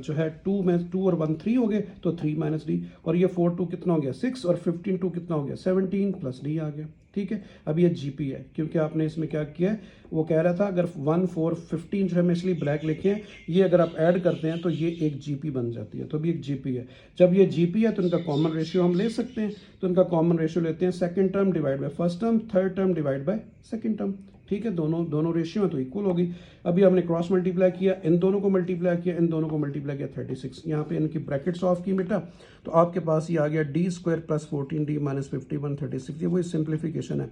जो है 2 में 2 और 1 3 हो गए तो 3 माइनस डी, और ये 4 2 कितना हो गया 6, और 15 2 कितना हो गया 17 प्लस डी आ गया। ठीक है, अब ये जीपी है क्योंकि आपने इसमें क्या किया है, वो कह रहा था अगर 1 4 15 जो है मैं इसलिए ब्लैक लिखे हैं, ये अगर आप ऐड करते हैं तो ये एक जीपी बन जाती है, तो अभी एक जीपी है। जब ये जीपी है तो इनका कॉमन रेशियो हम ले सकते हैं, तो इनका कॉमन रेशियो लेते हैं second term divide by first term, third term divide by second term. ठीक है, दोनों रेशियो है तो इक्वल होगी। अभी हमने क्रॉस मल्टीप्लाई किया, इन दोनों को मल्टीप्लाई किया, इन दोनों को मल्टीप्लाई किया 36, यहाँ पे इनकी ब्रैकेट्स ऑफ की बेटा, तो आपके पास ये आ गया D square plus 14d minus 51 36, ये वही सिंप्लीफिकेशन है।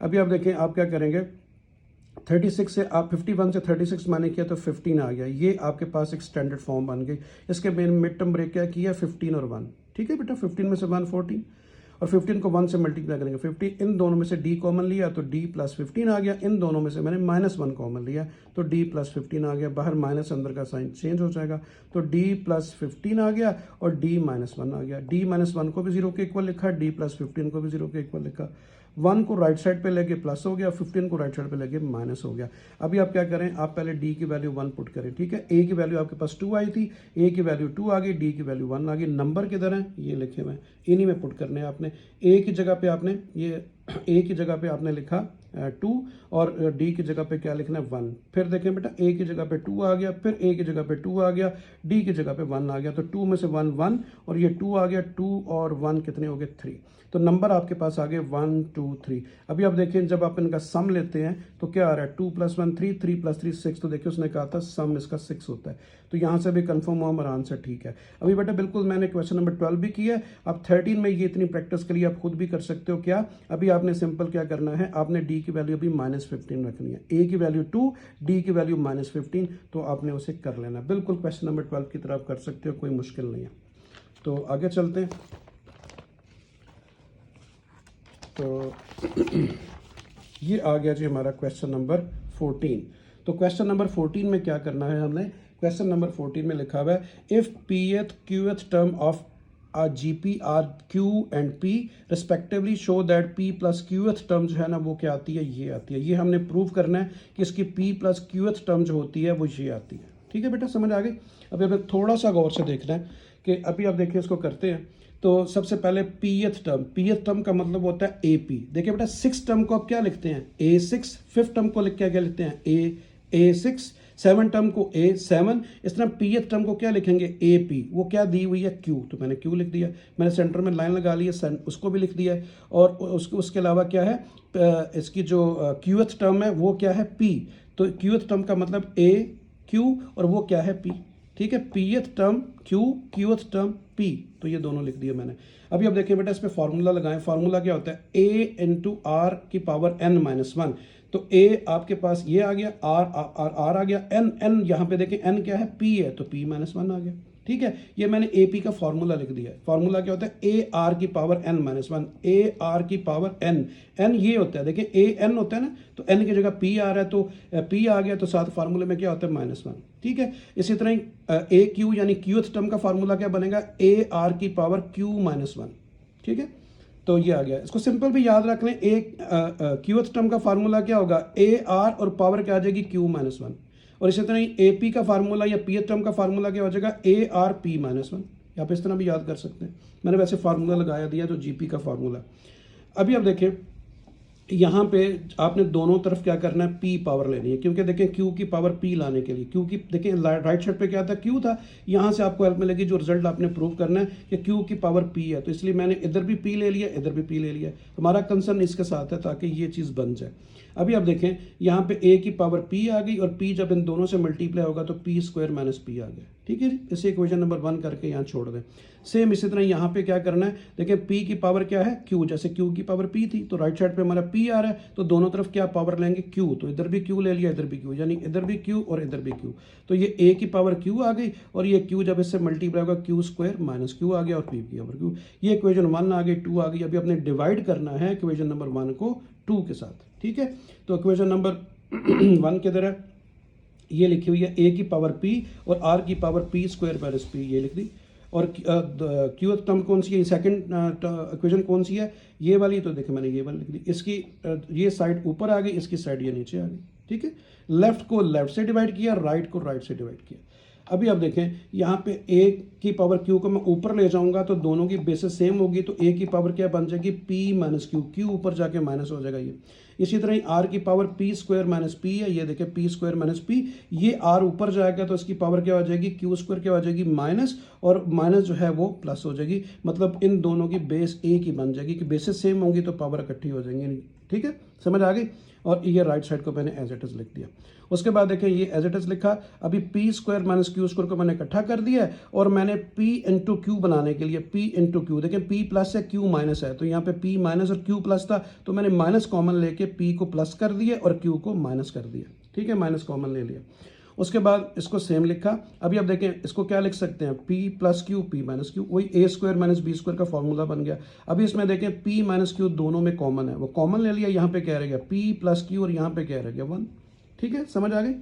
अभी आप देखें आप क्या करेंगे, 36 से आप 51 से 36 माने किया तो 15 आ गया, ये आपके पास एक स्टैंडर्ड फॉर्म बन गई। इसके मिड टर्म ब्रेक क्या किया 15 और 1। ठीक है बेटा, 15 में से 1 14, और 15 को 1 से मल्टीप्लाई करेंगे 50, इन दोनों में से d कॉमन लिया तो d प्लस 15 आ गया, इन दोनों में से मैंने -1 कॉमन लिया तो d प्लस 15 आ गया, बाहर माइनस अंदर का साइन चेंज हो जाएगा, तो d प्लस 15 आ गया और d -1 आ गया। d -1 को भी 0 के इक्वल लिखा, d प्लस 15 को भी 0 के इक्वल लिखा, 1 को राइट साइड पे लेके प्लस हो गया, 15 को राइट साइड पे लेके माइनस हो गया। अभी आप क्या करें, आप पहले d की वैल्यू 1 पुट करें। ठीक है, a की वैल्यू आपके पास 2 आई थी, a की वैल्यू 2 आ गई, d की वैल्यू 1 आ गई। नंबर किधर है, ये लिखे हुए, इन्हीं में पुट करने हैं आपने। a की जगह पे आपने ये a की जगह पे आपने लिखा 2, और d की जगह पे क्या लिखना है 1। फिर देखें बेटा, a की जगह पे 2 आ गया, फिर a की जगह पे 2 आ गया, d की जगह पे 1 आ गया, तो 2 में से 1 1, और ये 2 आ गया, 2 और 1 कितने हो गए 3, तो नंबर आपके पास आ गए 1 2 3। अभी आप देखें जब आप इनका सम लेते हैं तो क्या आ रहा है 2 + 1 3, 3 + 3 6, तो देखिए उसने कहा था सम इसका 6 होता है, तो यहाँ से भी कंफर्म हुआ हमारा आंसर ठीक है। अभी बेटा बिल्कुल मैंने क्वेश्चन नंबर 12 भी किया है, अब 13 में ये इतनी प्रैक्टिस के लिए आप खुद भी कर सकते हो। क्या, अभी आपने सिंपल क्या करना है, आपने डी की वैल्यू अभी -15 रखनी है, ए की वैल्यू 2, डी की वैल्यू -15, तो आपने उसे कर लेना। बिल्कुल क्वेश्चन नंबर 12 की तरफ कर सकते हो, कोई मुश्किल नहीं है। तो आगे चलते हैं। तो ये आ गया जी हमारा क्वेश्चन नंबर 14। तो क्वेश्चन नंबर 14 में क्या करना है, हमने क्वेश्चन नंबर 14 में लिखा हुआ है if pth qth term of a gp are q and p respectively show that p plus qth term जो है ना वो क्या आती है, ये आती है। ये हमने प्रूव करना है कि इसकी p plus qth टर्म जो होती है वो ये आती है। ठीक है बेटा, समझ आ गई। अभी हमें थोड़ा सा गौर से देखना है कि अभी आप देखिए इसको करते हैं। तो सबसे पहले पीएथ टर्म का मतलब होता है एपी। देखिए बेटा 6 टर्म को आप क्या लिखते हैं A6, 5th टर्म को लिख के क्या लिखते हैं A6, 7 टर्म को A7, इस तरह पीएथ टर्म को क्या लिखेंगे AP। वो क्या दी हुई है Q, तो मैंने Q लिख दिया, मैंने सेंटर में लाइन लगा ली है, उसको भी लिख दिया है। और उसके अलावा क्या है, इसकी जो क्यूएथ टर्म है वो क्या है P, तो क्यूएथ टर्म का मतलब A Q और वो क्या है P। ठीक है, Pth term Q, Qth term P, तो ये दोनों लिख दिए मैंने। अभी अब देखिए बेटा इस पे फार्मूला लगाएं। फार्मूला क्या होता है A × R की पावर n-1, तो A आपके पास ये आ गया, R आ गया, n यहाँ पे देखें n क्या है P है, तो P-1 आ गया। ठीक है, ये मैंने AP का फार्मूला लिख दिया है। फार्मूला क्या होता है AR की पावर n-1, AR की पावर n ये होता है, देखिए AN होता है ना, तो n की जगह P आ रहा है, तो P आ गया, तो साथ फार्मूले में क्या होता है -1। ठीक है, इसी तरह ही AQ यानी क्यूथ टर्म का फार्मूला क्या बनेगा AR की पावर Q-1। ठीक है, तो ये आ गया। इसको सिंपल भी याद रख लें, क्यूथ टर्म का फार्मूला क्या होगा AR और पावर क्या आ जाएगी Q-1, और इसी तरह ही AP का फार्मूला या पीएथ टर्म का फार्मूला क्या हो जाएगा AR-P-1। यहाँ पे इस तरह भी याद कर सकते हैं, मैंने वैसे फार्मूला लगाया दिया जो जीपी का फार्मूला। अभी आप देखें यहाँ पे आपने दोनों तरफ क्या करना है, P पावर लेनी है, क्योंकि देखें Q की पावर P लाने के लिए, क्योंकि देखें राइट साइड पे क्या था Q था, यहाँ से आपको हेल्प मिलेगी जो रिजल्ट आपने प्रूव करना है कि Q की पावर P है, तो इसलिए मैंने इधर भी P ले लिया, इधर भी P ले लिया। हमारा कंसर्न इसके साथ है ताकि ये चीज़ बन जाए। अभी आप देखें यहाँ पे A की पावर P आ गई, और P जब इन दोनों से मल्टीप्लाई होगा तो P² - P आ गया। ठीक है, इसे इक्वेशन नंबर 1 करके यहाँ छोड़ दें। सेम इसी तरह यहाँ पे क्या करना है, देखिए P की पावर क्या है Q, जैसे Q की पावर P थी, तो राइट साइड पे हमारा P आ रहा है, तो दोनों तरफ क्या पावर लेंगे Q, तो इधर भी Q ले लिया, इधर भी Q, यानी इधर भी Q और इधर भी Q, तो ये A की पावर Q आ गई, और ये Q जब इससे मल्टीप्लाई होगा Q² - Q आ गया, और P की पावर Q। ये इक्वेशन 1 आ गई, 2 आ गई। अभी अपने डिवाइड करना है इक्वेशन नंबर 1 को 2 के साथ। ठीक है, तो इक्वेशन नंबर 1 किधर है, ये लिखी हुई है ए की पावर पी और आर की power P square minus P, ये लिख दी। और क्यू टर्म कौन सी है, सेकंड इक्वेशन कौन सी है, ये वाली, तो देखिए मैंने ये वाली लिख दी। इसकी ये साइड ऊपर आ गई, इसकी साइड ये नीचे आ गई, ठीक है। लेफ्ट को लेफ्ट से डिवाइड किया, राइट को राइट से डिवाइड किया। अभी आप देखें यहाँ पे ए की पावर क्यू को मैं ऊपर ले जाऊंगा तो दोनों की बेसिस सेम होगी, तो ए की पावर क्या बन जाएगी, पी माइनस क्यू, क्यू ऊपर जाके माइनस हो जाएगा ये। इसी तरह ही आर की power P square minus P है, ये देखें पी स्क्वायर माइनस पी, ये आर ऊपर जाएगा तो इसकी पावर क्या हो जाएगी, क्यू स्क्वायर क्या हो जाएगी, माइनस, और माइनस जो है वो प्लस हो जाएगी। मतलब इन दोनों की बेस एक ही बन जाएगी कि बेसिस सेम होंगी तो पावर इकट्ठी हो जाएंगी, ठीक है, समझ आ गई। और ये राइट साइड को मैंने एज इट इज लिख दिया। उसके बाद देखें ये एज इट इज लिखा। अभी P square minus Q square को मैंने इकट्ठा कर दिया है और मैंने पी इंटू क्यू बनाने के लिए पी इंटू क्यू, देखें पी प्लस है क्यू माइनस है, तो यहाँ पे पी माइनस और क्यू प्लस था तो मैंने माइनस कॉमन लेके पी को प्लस कर दिया और क्यू को माइनस कर दिया, ठीक है, माइनस कॉमन ले लिया। उसके बाद इसको सेम लिखा। अभी आप देखें इसको क्या लिख सकते हैं, P plus Q P minus Q, वही ए स्क्वायर माइनस बी स्क्वायर का फॉर्मूला बन गया। अभी इसमें देखें पी माइनस क्यू दोनों में कॉमन है, वो कॉमन ले लिया, यहाँ पे क्या रह गया पी प्लस क्यू और यहाँ पे क्या रह गया 1, ठीक है, समझ आ गई।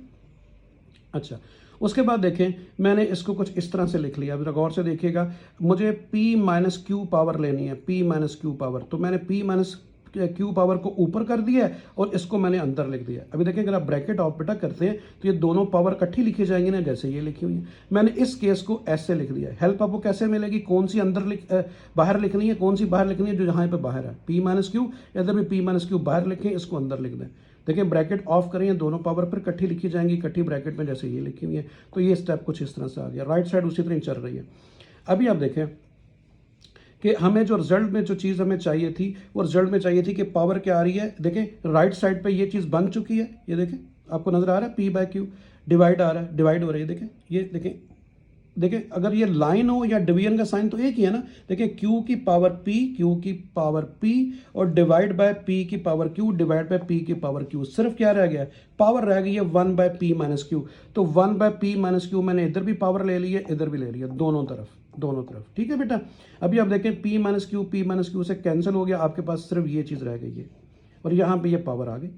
अच्छा, उसके बाद देखें मैंने इसको कुछ इस तरह से लिख लिया। अब गौर से देखिएगा, मुझे p माइनस क्यू पावर लेनी है, p माइनस क्यू पावर, तो मैंने p माइनस क्यू पावर को ऊपर कर दिया है और इसको मैंने अंदर लिख दिया। अभी देखें अगर आप ब्रैकेट ऑफ बेटा करते हैं तो ये दोनों पावर इकट्ठी लिखी जाएंगी ना, जैसे ये लिखी हुई है। मैंने इस केस को ऐसे लिख दिया है। हेल्प आपको कैसे मिलेगी, कौन सी अंदर बाहर लिखनी है, कौन सी बाहर लिखनी है, जो जहाँ पे बाहर है p माइनस क्यू, इधर भी p माइनस क्यू बाहर लिखें, इसको अंदर लिख दें। देखिए ब्रैकेट ऑफ करें, दोनों पावर पर इकट्ठी लिखी जाएंगी, इकट्ठी ब्रैकेट में जैसे ये लिखी हुई है। तो ये स्टेप कुछ इस तरह से आ गया। राइट साइड उसी तरह चल रही है। अभी आप देखें कि हमें जो रिजल्ट में जो चीज़ हमें चाहिए थी वो रिजल्ट में चाहिए थी कि पावर क्या आ रही है। देखें राइट साइड पे ये चीज़ बन चुकी है, ये देखें आपको नजर आ रहा है पी बाय क्यू डिवाइड आ रहा है, डिवाइड हो रही है। देखें ये देखें अगर ये लाइन हो या डिवीजन का साइन तो एक ही है ना। देखिए q की पावर p, q की पावर p और डिवाइड बाय p की power q divide by p की पावर q, सिर्फ क्या रह गया है, पावर रह गई है 1 बाय p माइनस क्यू। तो 1 बाय p माइनस क्यू मैंने इधर भी पावर ले ली है, इधर भी ले लिया, दोनों तरफ, ठीक है बेटा। अभी आप देखें p माइनस क्यू से कैंसिल हो गया, आपके पास सिर्फ ये चीज़ रह गई है और यहाँ पे ये पावर आ गई।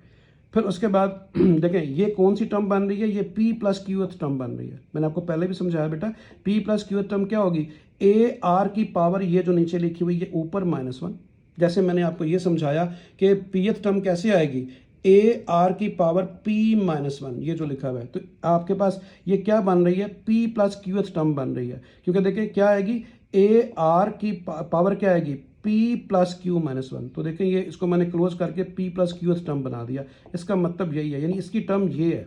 फिर उसके बाद देखें ये कौन सी टर्म बन रही है, ये p प्लस क्यू टर्म बन रही है। मैंने आपको पहले भी समझाया बेटा, p प्लस क्यू टर्म क्या होगी, ए आर की पावर ये जो नीचे लिखी हुई है ऊपर -1। जैसे मैंने आपको ये समझाया कि pth टर्म कैसे आएगी, ए आर की पावर p -1, ये जो लिखा हुआ है, तो आपके पास ये क्या बन रही है, p प्लस क्यू टर्म बन रही है। क्योंकि देखिए क्या आएगी, ए आर की पावर क्या आएगी, p प्लस क्यू -1। तो देखें ये इसको मैंने क्लोज करके p प्लस क्यू टर्म बना दिया। इसका मतलब यही है, यानी इसकी टर्म ये है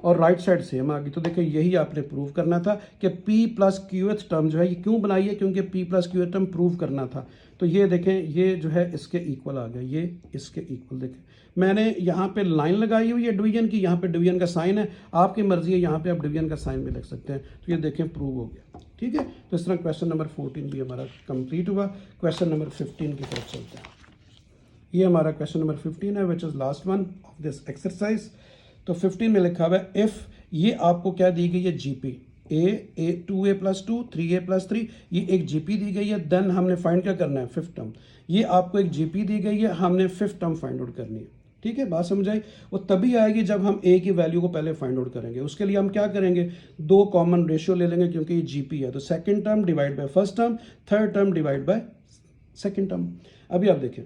और राइट साइड सेम आ गई। तो देखें यही आपने प्रूव करना था कि p प्लस क्यू टर्म जो है ये क्यों बनाई है, क्योंकि p plus Q term prove करना था। तो ये देखें ये जो है इसके इक्वल आ गया, ये इसके इक्वल। देखें मैंने यहाँ पे लाइन लगाई हुई है डिवीजन की, यहाँ पे डिवीजन का साइन है, आपकी मर्जी है, यहाँ पे आप डिवीजन का साइन भी लिख सकते हैं। तो ये देखें प्रूव हो गया, ठीक है। तो इस तरह क्वेश्चन नंबर 14 भी हमारा कंप्लीट हुआ। क्वेश्चन नंबर 15 की तरफ चलते हैं। ये हमारा क्वेश्चन नंबर 15 है, which is last one of this exercise. तो 15 में लिखा हुआ है इफ़, ये आपको क्या दी गई है, जीपी ए 2a + 2 3a + 3, ये एक जीपी दी गई है। देन हमने फाइंड क्या करना है, फिफ्थ टर्म। ये आपको एक जीपी दी गई है, हमने फिफ्थ टर्म फाइंड आउट करनी है, ठीक है। बात समझ आई। वो तभी आएगी जब हम ए की वैल्यू को पहले फाइंड आउट करेंगे। उसके लिए हम क्या करेंगे, दो कॉमन रेशियो ले लेंगे क्योंकि ये जीपी है। तो second term divide by first term, third term divide by second term. अभी आप देखें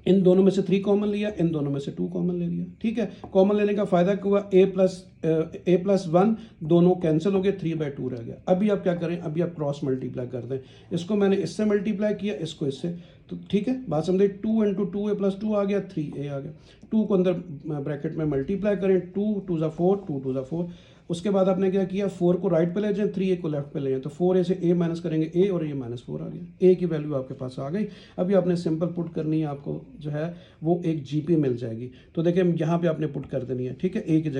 इन दोनों में से 3 कॉमन लिया, इन दोनों में से 2 कॉमन ले लिया, ठीक है। कॉमन लेने का फायदा क्या हुआ, a प्लस 1 दोनों कैंसिल हो गए, 3/2 रह गया। अभी आप क्या करें, अभी आप क्रॉस मल्टीप्लाई कर दें। इसको मैंने इससे मल्टीप्लाई किया, इसको इससे, तो ठीक है बात समझे। 2 × 2a + 2 आ गया, 3a आ गया। 2 को अंदर ब्रैकेट में मल्टीप्लाई करें, 2 2 ज़ा 4, 2 2 ज़ा 4। उसके बाद आपने क्या किया, 4 को राइट पे ले जाएं, 3a को लेफ्ट पे ले जाएं। तो 4a से a माइनस करेंगे a और ये -4 आ गया। a की वैल्यू आपके पास आ गई। अभी आपने सिंपल पुट करनी है, आपको जो है वो एक जीपी मिल जाएगी। तो देखिए यहाँ पे आपने पुट कर देनी है, ठीक है। a की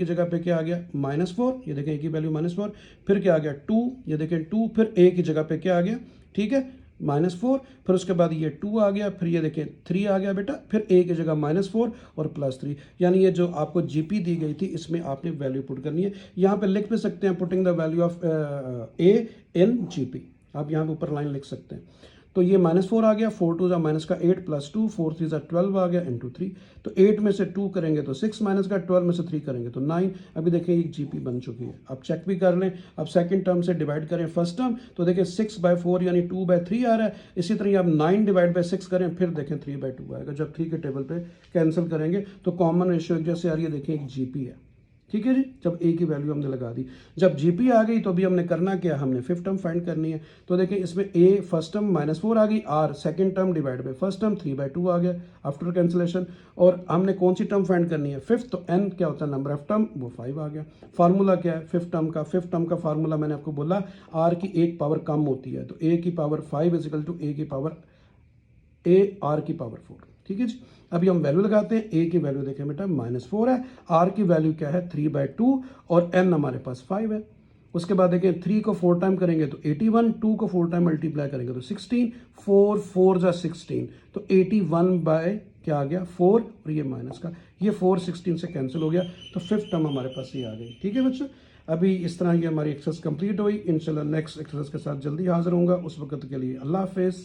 जगह पे क्या आ गया, -4, ये देखें a की वैल्यू -4। फिर क्या आ गया 2, ये देखें 2। फिर a की जगह पे क्या आ गया, ठीक है, -4। फिर उसके बाद ये 2 आ गया, फिर ये देखें 3 आ गया बेटा। फिर a की जगह -4 और +3, यानी ये जो आपको जीपी दी गई थी इसमें आपने वैल्यू पुट करनी है। यहाँ पे लिख भी सकते हैं, putting the value of a in GP, आप यहाँ पे ऊपर लाइन लिख सकते हैं। तो ये -4 आ गया, 4 2 माइनस का 8 प्लस 2, 4 3 12 आ गया इंटू 3। तो 8 में से 2 करेंगे तो 6 माइनस का 12 में से 3 करेंगे तो 9। अभी देखें एक जीपी बन चुकी है। अब चेक भी कर लें। अब सेकंड टर्म से डिवाइड करें फर्स्ट टर्म, तो देखें 6/4 यानी 2/3 आ रहा है। इसी तरह आप 9 डिवाइड बाई 6 करें, फिर देखें 3/2 आएगा। जब 3 के टेबल पे कैंसिल करेंगे तो कॉमन रेशियो एक जैसे आ रही है। देखें एक जीपी है, ठीक है जी। जब ए की वैल्यू हमने लगा दी, जब जीपी आ गई तो अभी हमने करना क्या, हमने फिफ्थ टर्म फाइंड करनी है। तो देखिए इसमें ए फर्स्ट टर्म -4 आ गई, R second term divide by first term 3/2 आ गया आफ्टर कैंसिलेशन। और हमने कौन सी टर्म फाइंड करनी है, फिफ्थ। तो एन क्या होता है, नंबर ऑफ टर्म, वो 5 आ गया। फार्मूला क्या है फिफ्थ टर्म का फार्मूला मैंने आपको बोला, आर की एक पावर कम होती है, तो ए की पावर 5 इजिकल टू ए की पावर ए आर की पावर 4, ठीक है जी। अभी हम वैल्यू लगाते हैं। ए की वैल्यू देखें बेटा -4 है, आर की वैल्यू क्या है 3/2 और एन हमारे पास 5 है। उसके बाद देखें 3 को 4 टाइम करेंगे तो 81, 2 को 4 टाइम मल्टीप्लाई करेंगे तो 16, 4 4 जा 16, तो 81 बाय क्या आ गया 4, और ये माइनस का ये 4 16 से कैंसिल हो गया। तो फिफ्थ टर्म हमारे पास ये आ गई, ठीक है बच्चों। अभी इस तरह ये हमारी एक्सरसाइज कंप्लीट हुई। इंशाल्लाह नेक्स्ट एक्सरसाइज के साथ जल्दी हाजिर होऊंगा। उस वक्त के लिए अल्लाह हाफिज़।